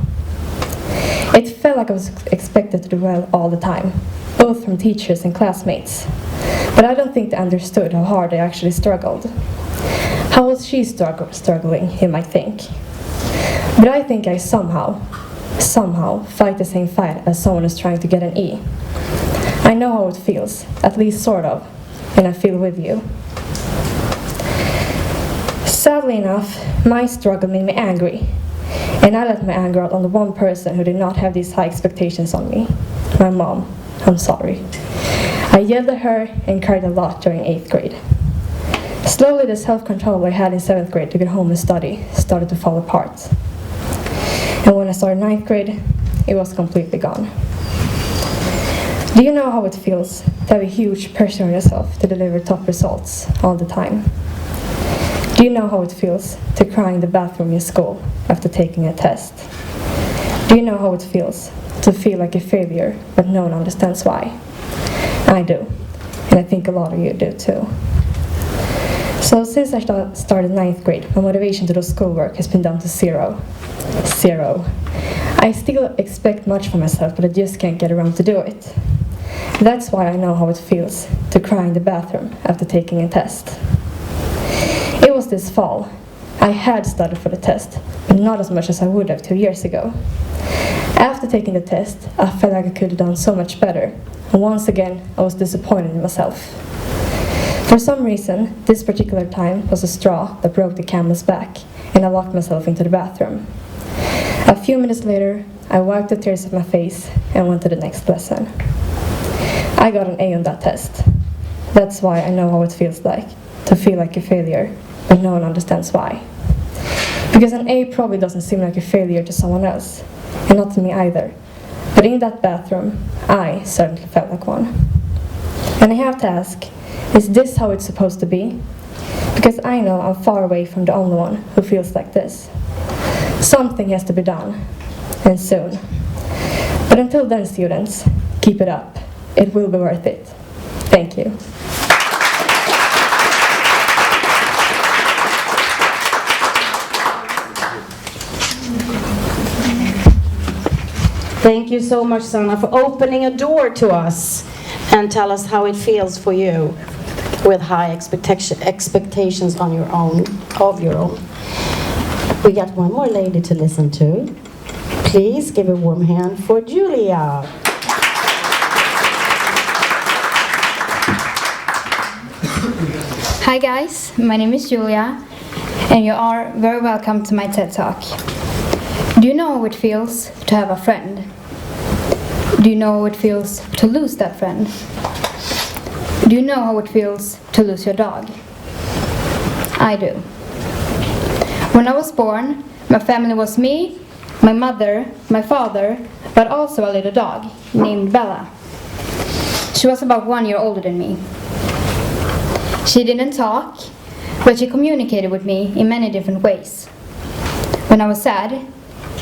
It felt like I was expected to do well all the time, both from teachers and classmates. But I don't think they understood how hard I actually struggled. How was she struggling, you might think? But I think I somehow fight the same fight as someone who's trying to get an E. I know how it feels, at least sort of, and I feel with you. Sadly enough, my struggle made me angry, and I let my anger out on the one person who did not have these high expectations on me, my mom. I'm sorry. I yelled at her and cried a lot during 8th grade. Slowly the self-control I had in 7th grade to get home and study started to fall apart. And when I started 9th grade, it was completely gone. Do you know how it feels to have a huge pressure on yourself to deliver top results all the time? Do you know how it feels to cry in the bathroom in school after taking a test? Do you know how it feels to feel like a failure but no one understands why? I do, and I think a lot of you do too. So since I started 9th grade, my motivation to do schoolwork has been down to 0. I still expect much from myself, but I just can't get around to do it. That's why I know how it feels to cry in the bathroom after taking a test. It was this fall. I had studied for the test, but not as much as I would have 2 years ago. After taking the test, I felt like I could have done so much better, and once again, I was disappointed in myself. For some reason, this particular time was a straw that broke the camel's back, and I locked myself into the bathroom. A few minutes later, I wiped the tears off my face and went to the next lesson. I got an A on that test. That's why I know how it feels like to feel like a failure, but no one understands why. Because an A probably doesn't seem like a failure to someone else, and not to me either. But in that bathroom, I certainly felt like one. And I have to ask, is this how it's supposed to be? Because I know I'm far away from the only one who feels like this. Something has to be done, and soon. But until then, students, keep it up. It will be worth it. Thank you. Thank you so much, Sanna, for opening a door to us and tell us how it feels for you with high expectations on your own, of your own. We got one more lady to listen to. Please give a warm hand for Julia. Hi guys, my name is Julia, and you are very welcome to my TED Talk. Do you know how it feels to have a friend? Do you know how it feels to lose that friend? Do you know how it feels to lose your dog? I do. When I was born, my family was me, my mother, my father, but also a little dog named Bella. She was about 1 year older than me. She didn't talk, but she communicated with me in many different ways. When I was sad,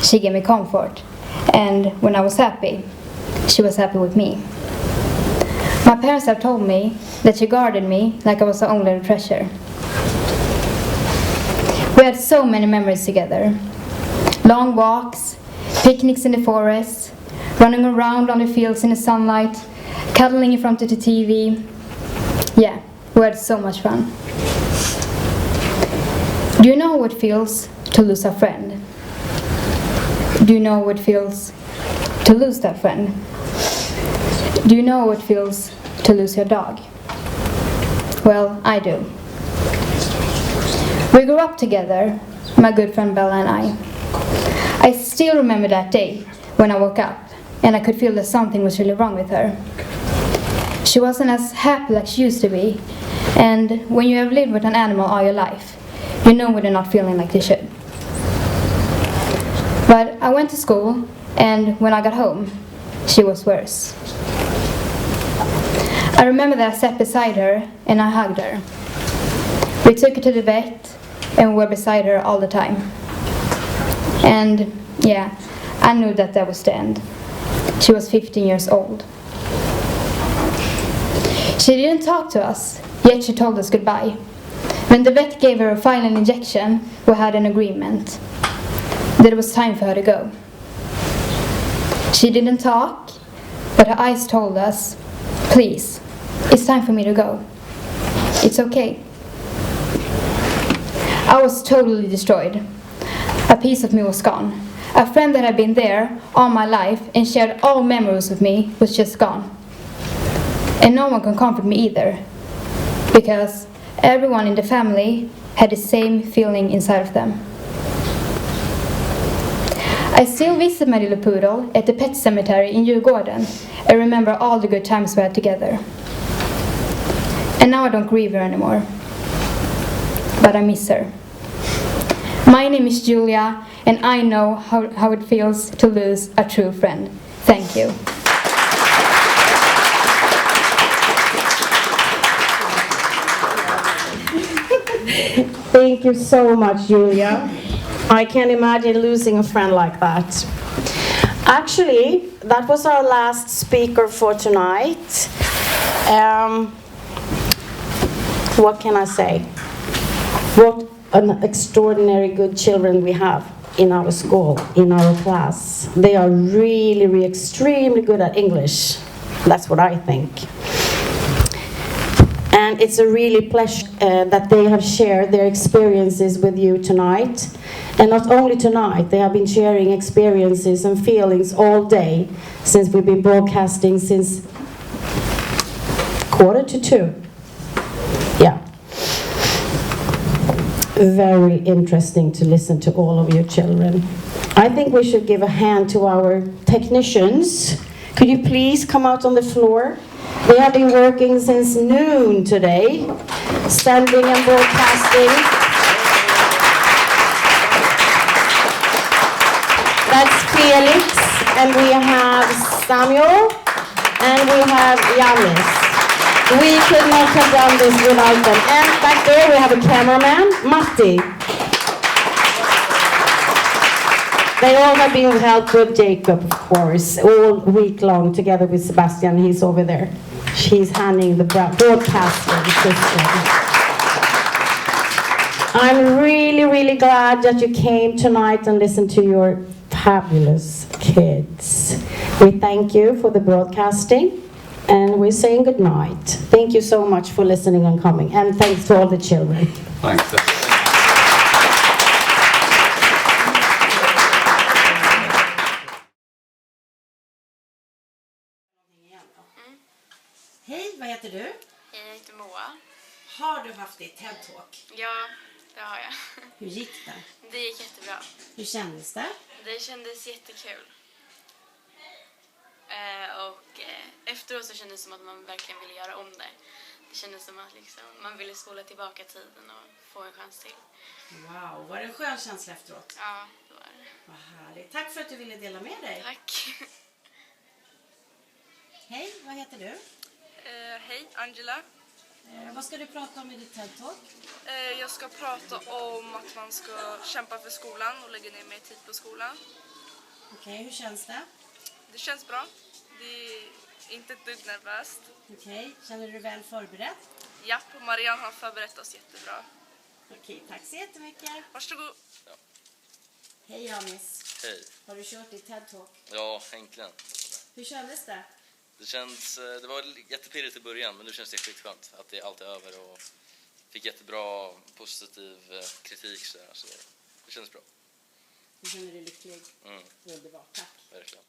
she gave me comfort, and when I was happy, she was happy with me. My parents have told me that she guarded me like I was her own little treasure. We had so many memories together. Long walks, picnics in the forest, running around on the fields in the sunlight, cuddling in front of the TV. Yeah, we had so much fun. Do you know how it feels to lose a friend? Do you know how it feels to lose that friend? Do you know how it feels to lose your dog? Well, I do. We grew up together, my good friend Bella and I. I still remember that day when I woke up and I could feel that something was really wrong with her. She wasn't as happy like she used to be, and when you have lived with an animal all your life, you know when they're not feeling like they should. But I went to school, and when I got home, she was worse. I remember that I sat beside her and I hugged her. We took her to the vet and we were beside her all the time. And yeah, I knew that was the end. She was 15 years old. She didn't talk to us, yet she told us goodbye. When the vet gave her a final injection, we had an agreement that it was time for her to go. She didn't talk, but her eyes told us, please, it's time for me to go. It's okay. I was totally destroyed. I piece of me was gone. A friend that had been there all my life and shared all memories with me was just gone. And no one can comfort me either, because everyone in the family had the same feeling inside of them. I still visit my little poodle at the pet cemetery in Djurgården and remember all the good times we had together. And now I don't grieve her anymore, but I miss her. My name is Julia, and I know how it feels to lose a true friend. Thank you. Thank you so much, Julia. I can't imagine losing a friend like that. Actually, that was our last speaker for tonight. What can I say? What an extraordinary good children we have in our school, in our class. They are really extremely good at English. That's what I think. And it's a really pleasure that they have shared their experiences with you tonight. And not only tonight, they have been sharing experiences and feelings all day since we've been broadcasting since 1:45. Yeah. Very interesting to listen to all of you children. I think we should give a hand to our technicians. Could you please come out on the floor? They have been working since noon today, sending and broadcasting. That's Felix, and we have Samuel, and we have Janis. We could not have done this without them. And back there we have a cameraman, Matti. They all have been helped with Jacob, of course, all week long together with Sebastian. He's over there. She's handling the broadcasting system. I'm really glad that you came tonight and listened to your fabulous kids. We thank you for the broadcasting, and we're saying good night. Thank you so much for listening and coming, and thanks to all the children. Thanks. Hej, vad heter du? Hej, jag heter Moa. Har du haft ditt TED-talk? Ja, det har jag. Hur gick det? Det gick jättebra. Hur kändes det? Det kändes jättekul. Efteråt så kändes det som att man verkligen ville göra om det. Det kändes som att man ville spola tillbaka tiden och få en chans till. Wow, var det en skön känsla efteråt? Ja, det var det. Vad härligt. Tack för att du ville dela med dig. Tack. Hej, vad heter du? Hej, Angela. Vad ska du prata om i ditt TED-talk? Jag ska prata om att man ska kämpa för skolan och lägga ner mer tid på skolan. Okej, hur känns det? Det känns bra. Det är inte ett dugg nervöst. Okej, känner du dig väl förberedd? Ja, och Marianne har förberett oss jättebra. Okej, tack så jättemycket. Varsågod. Ja. Hej Janis. Hej. Har du kört ditt TED-talk? Ja, äntligen. Hur kändes det? Det var jättepirrigt i början, men nu känns det skitskönt att allt är över och fick jättebra positiv kritik så det känns bra. Du känner dig lycklig? Mm. Underbart, tack. Verkligen.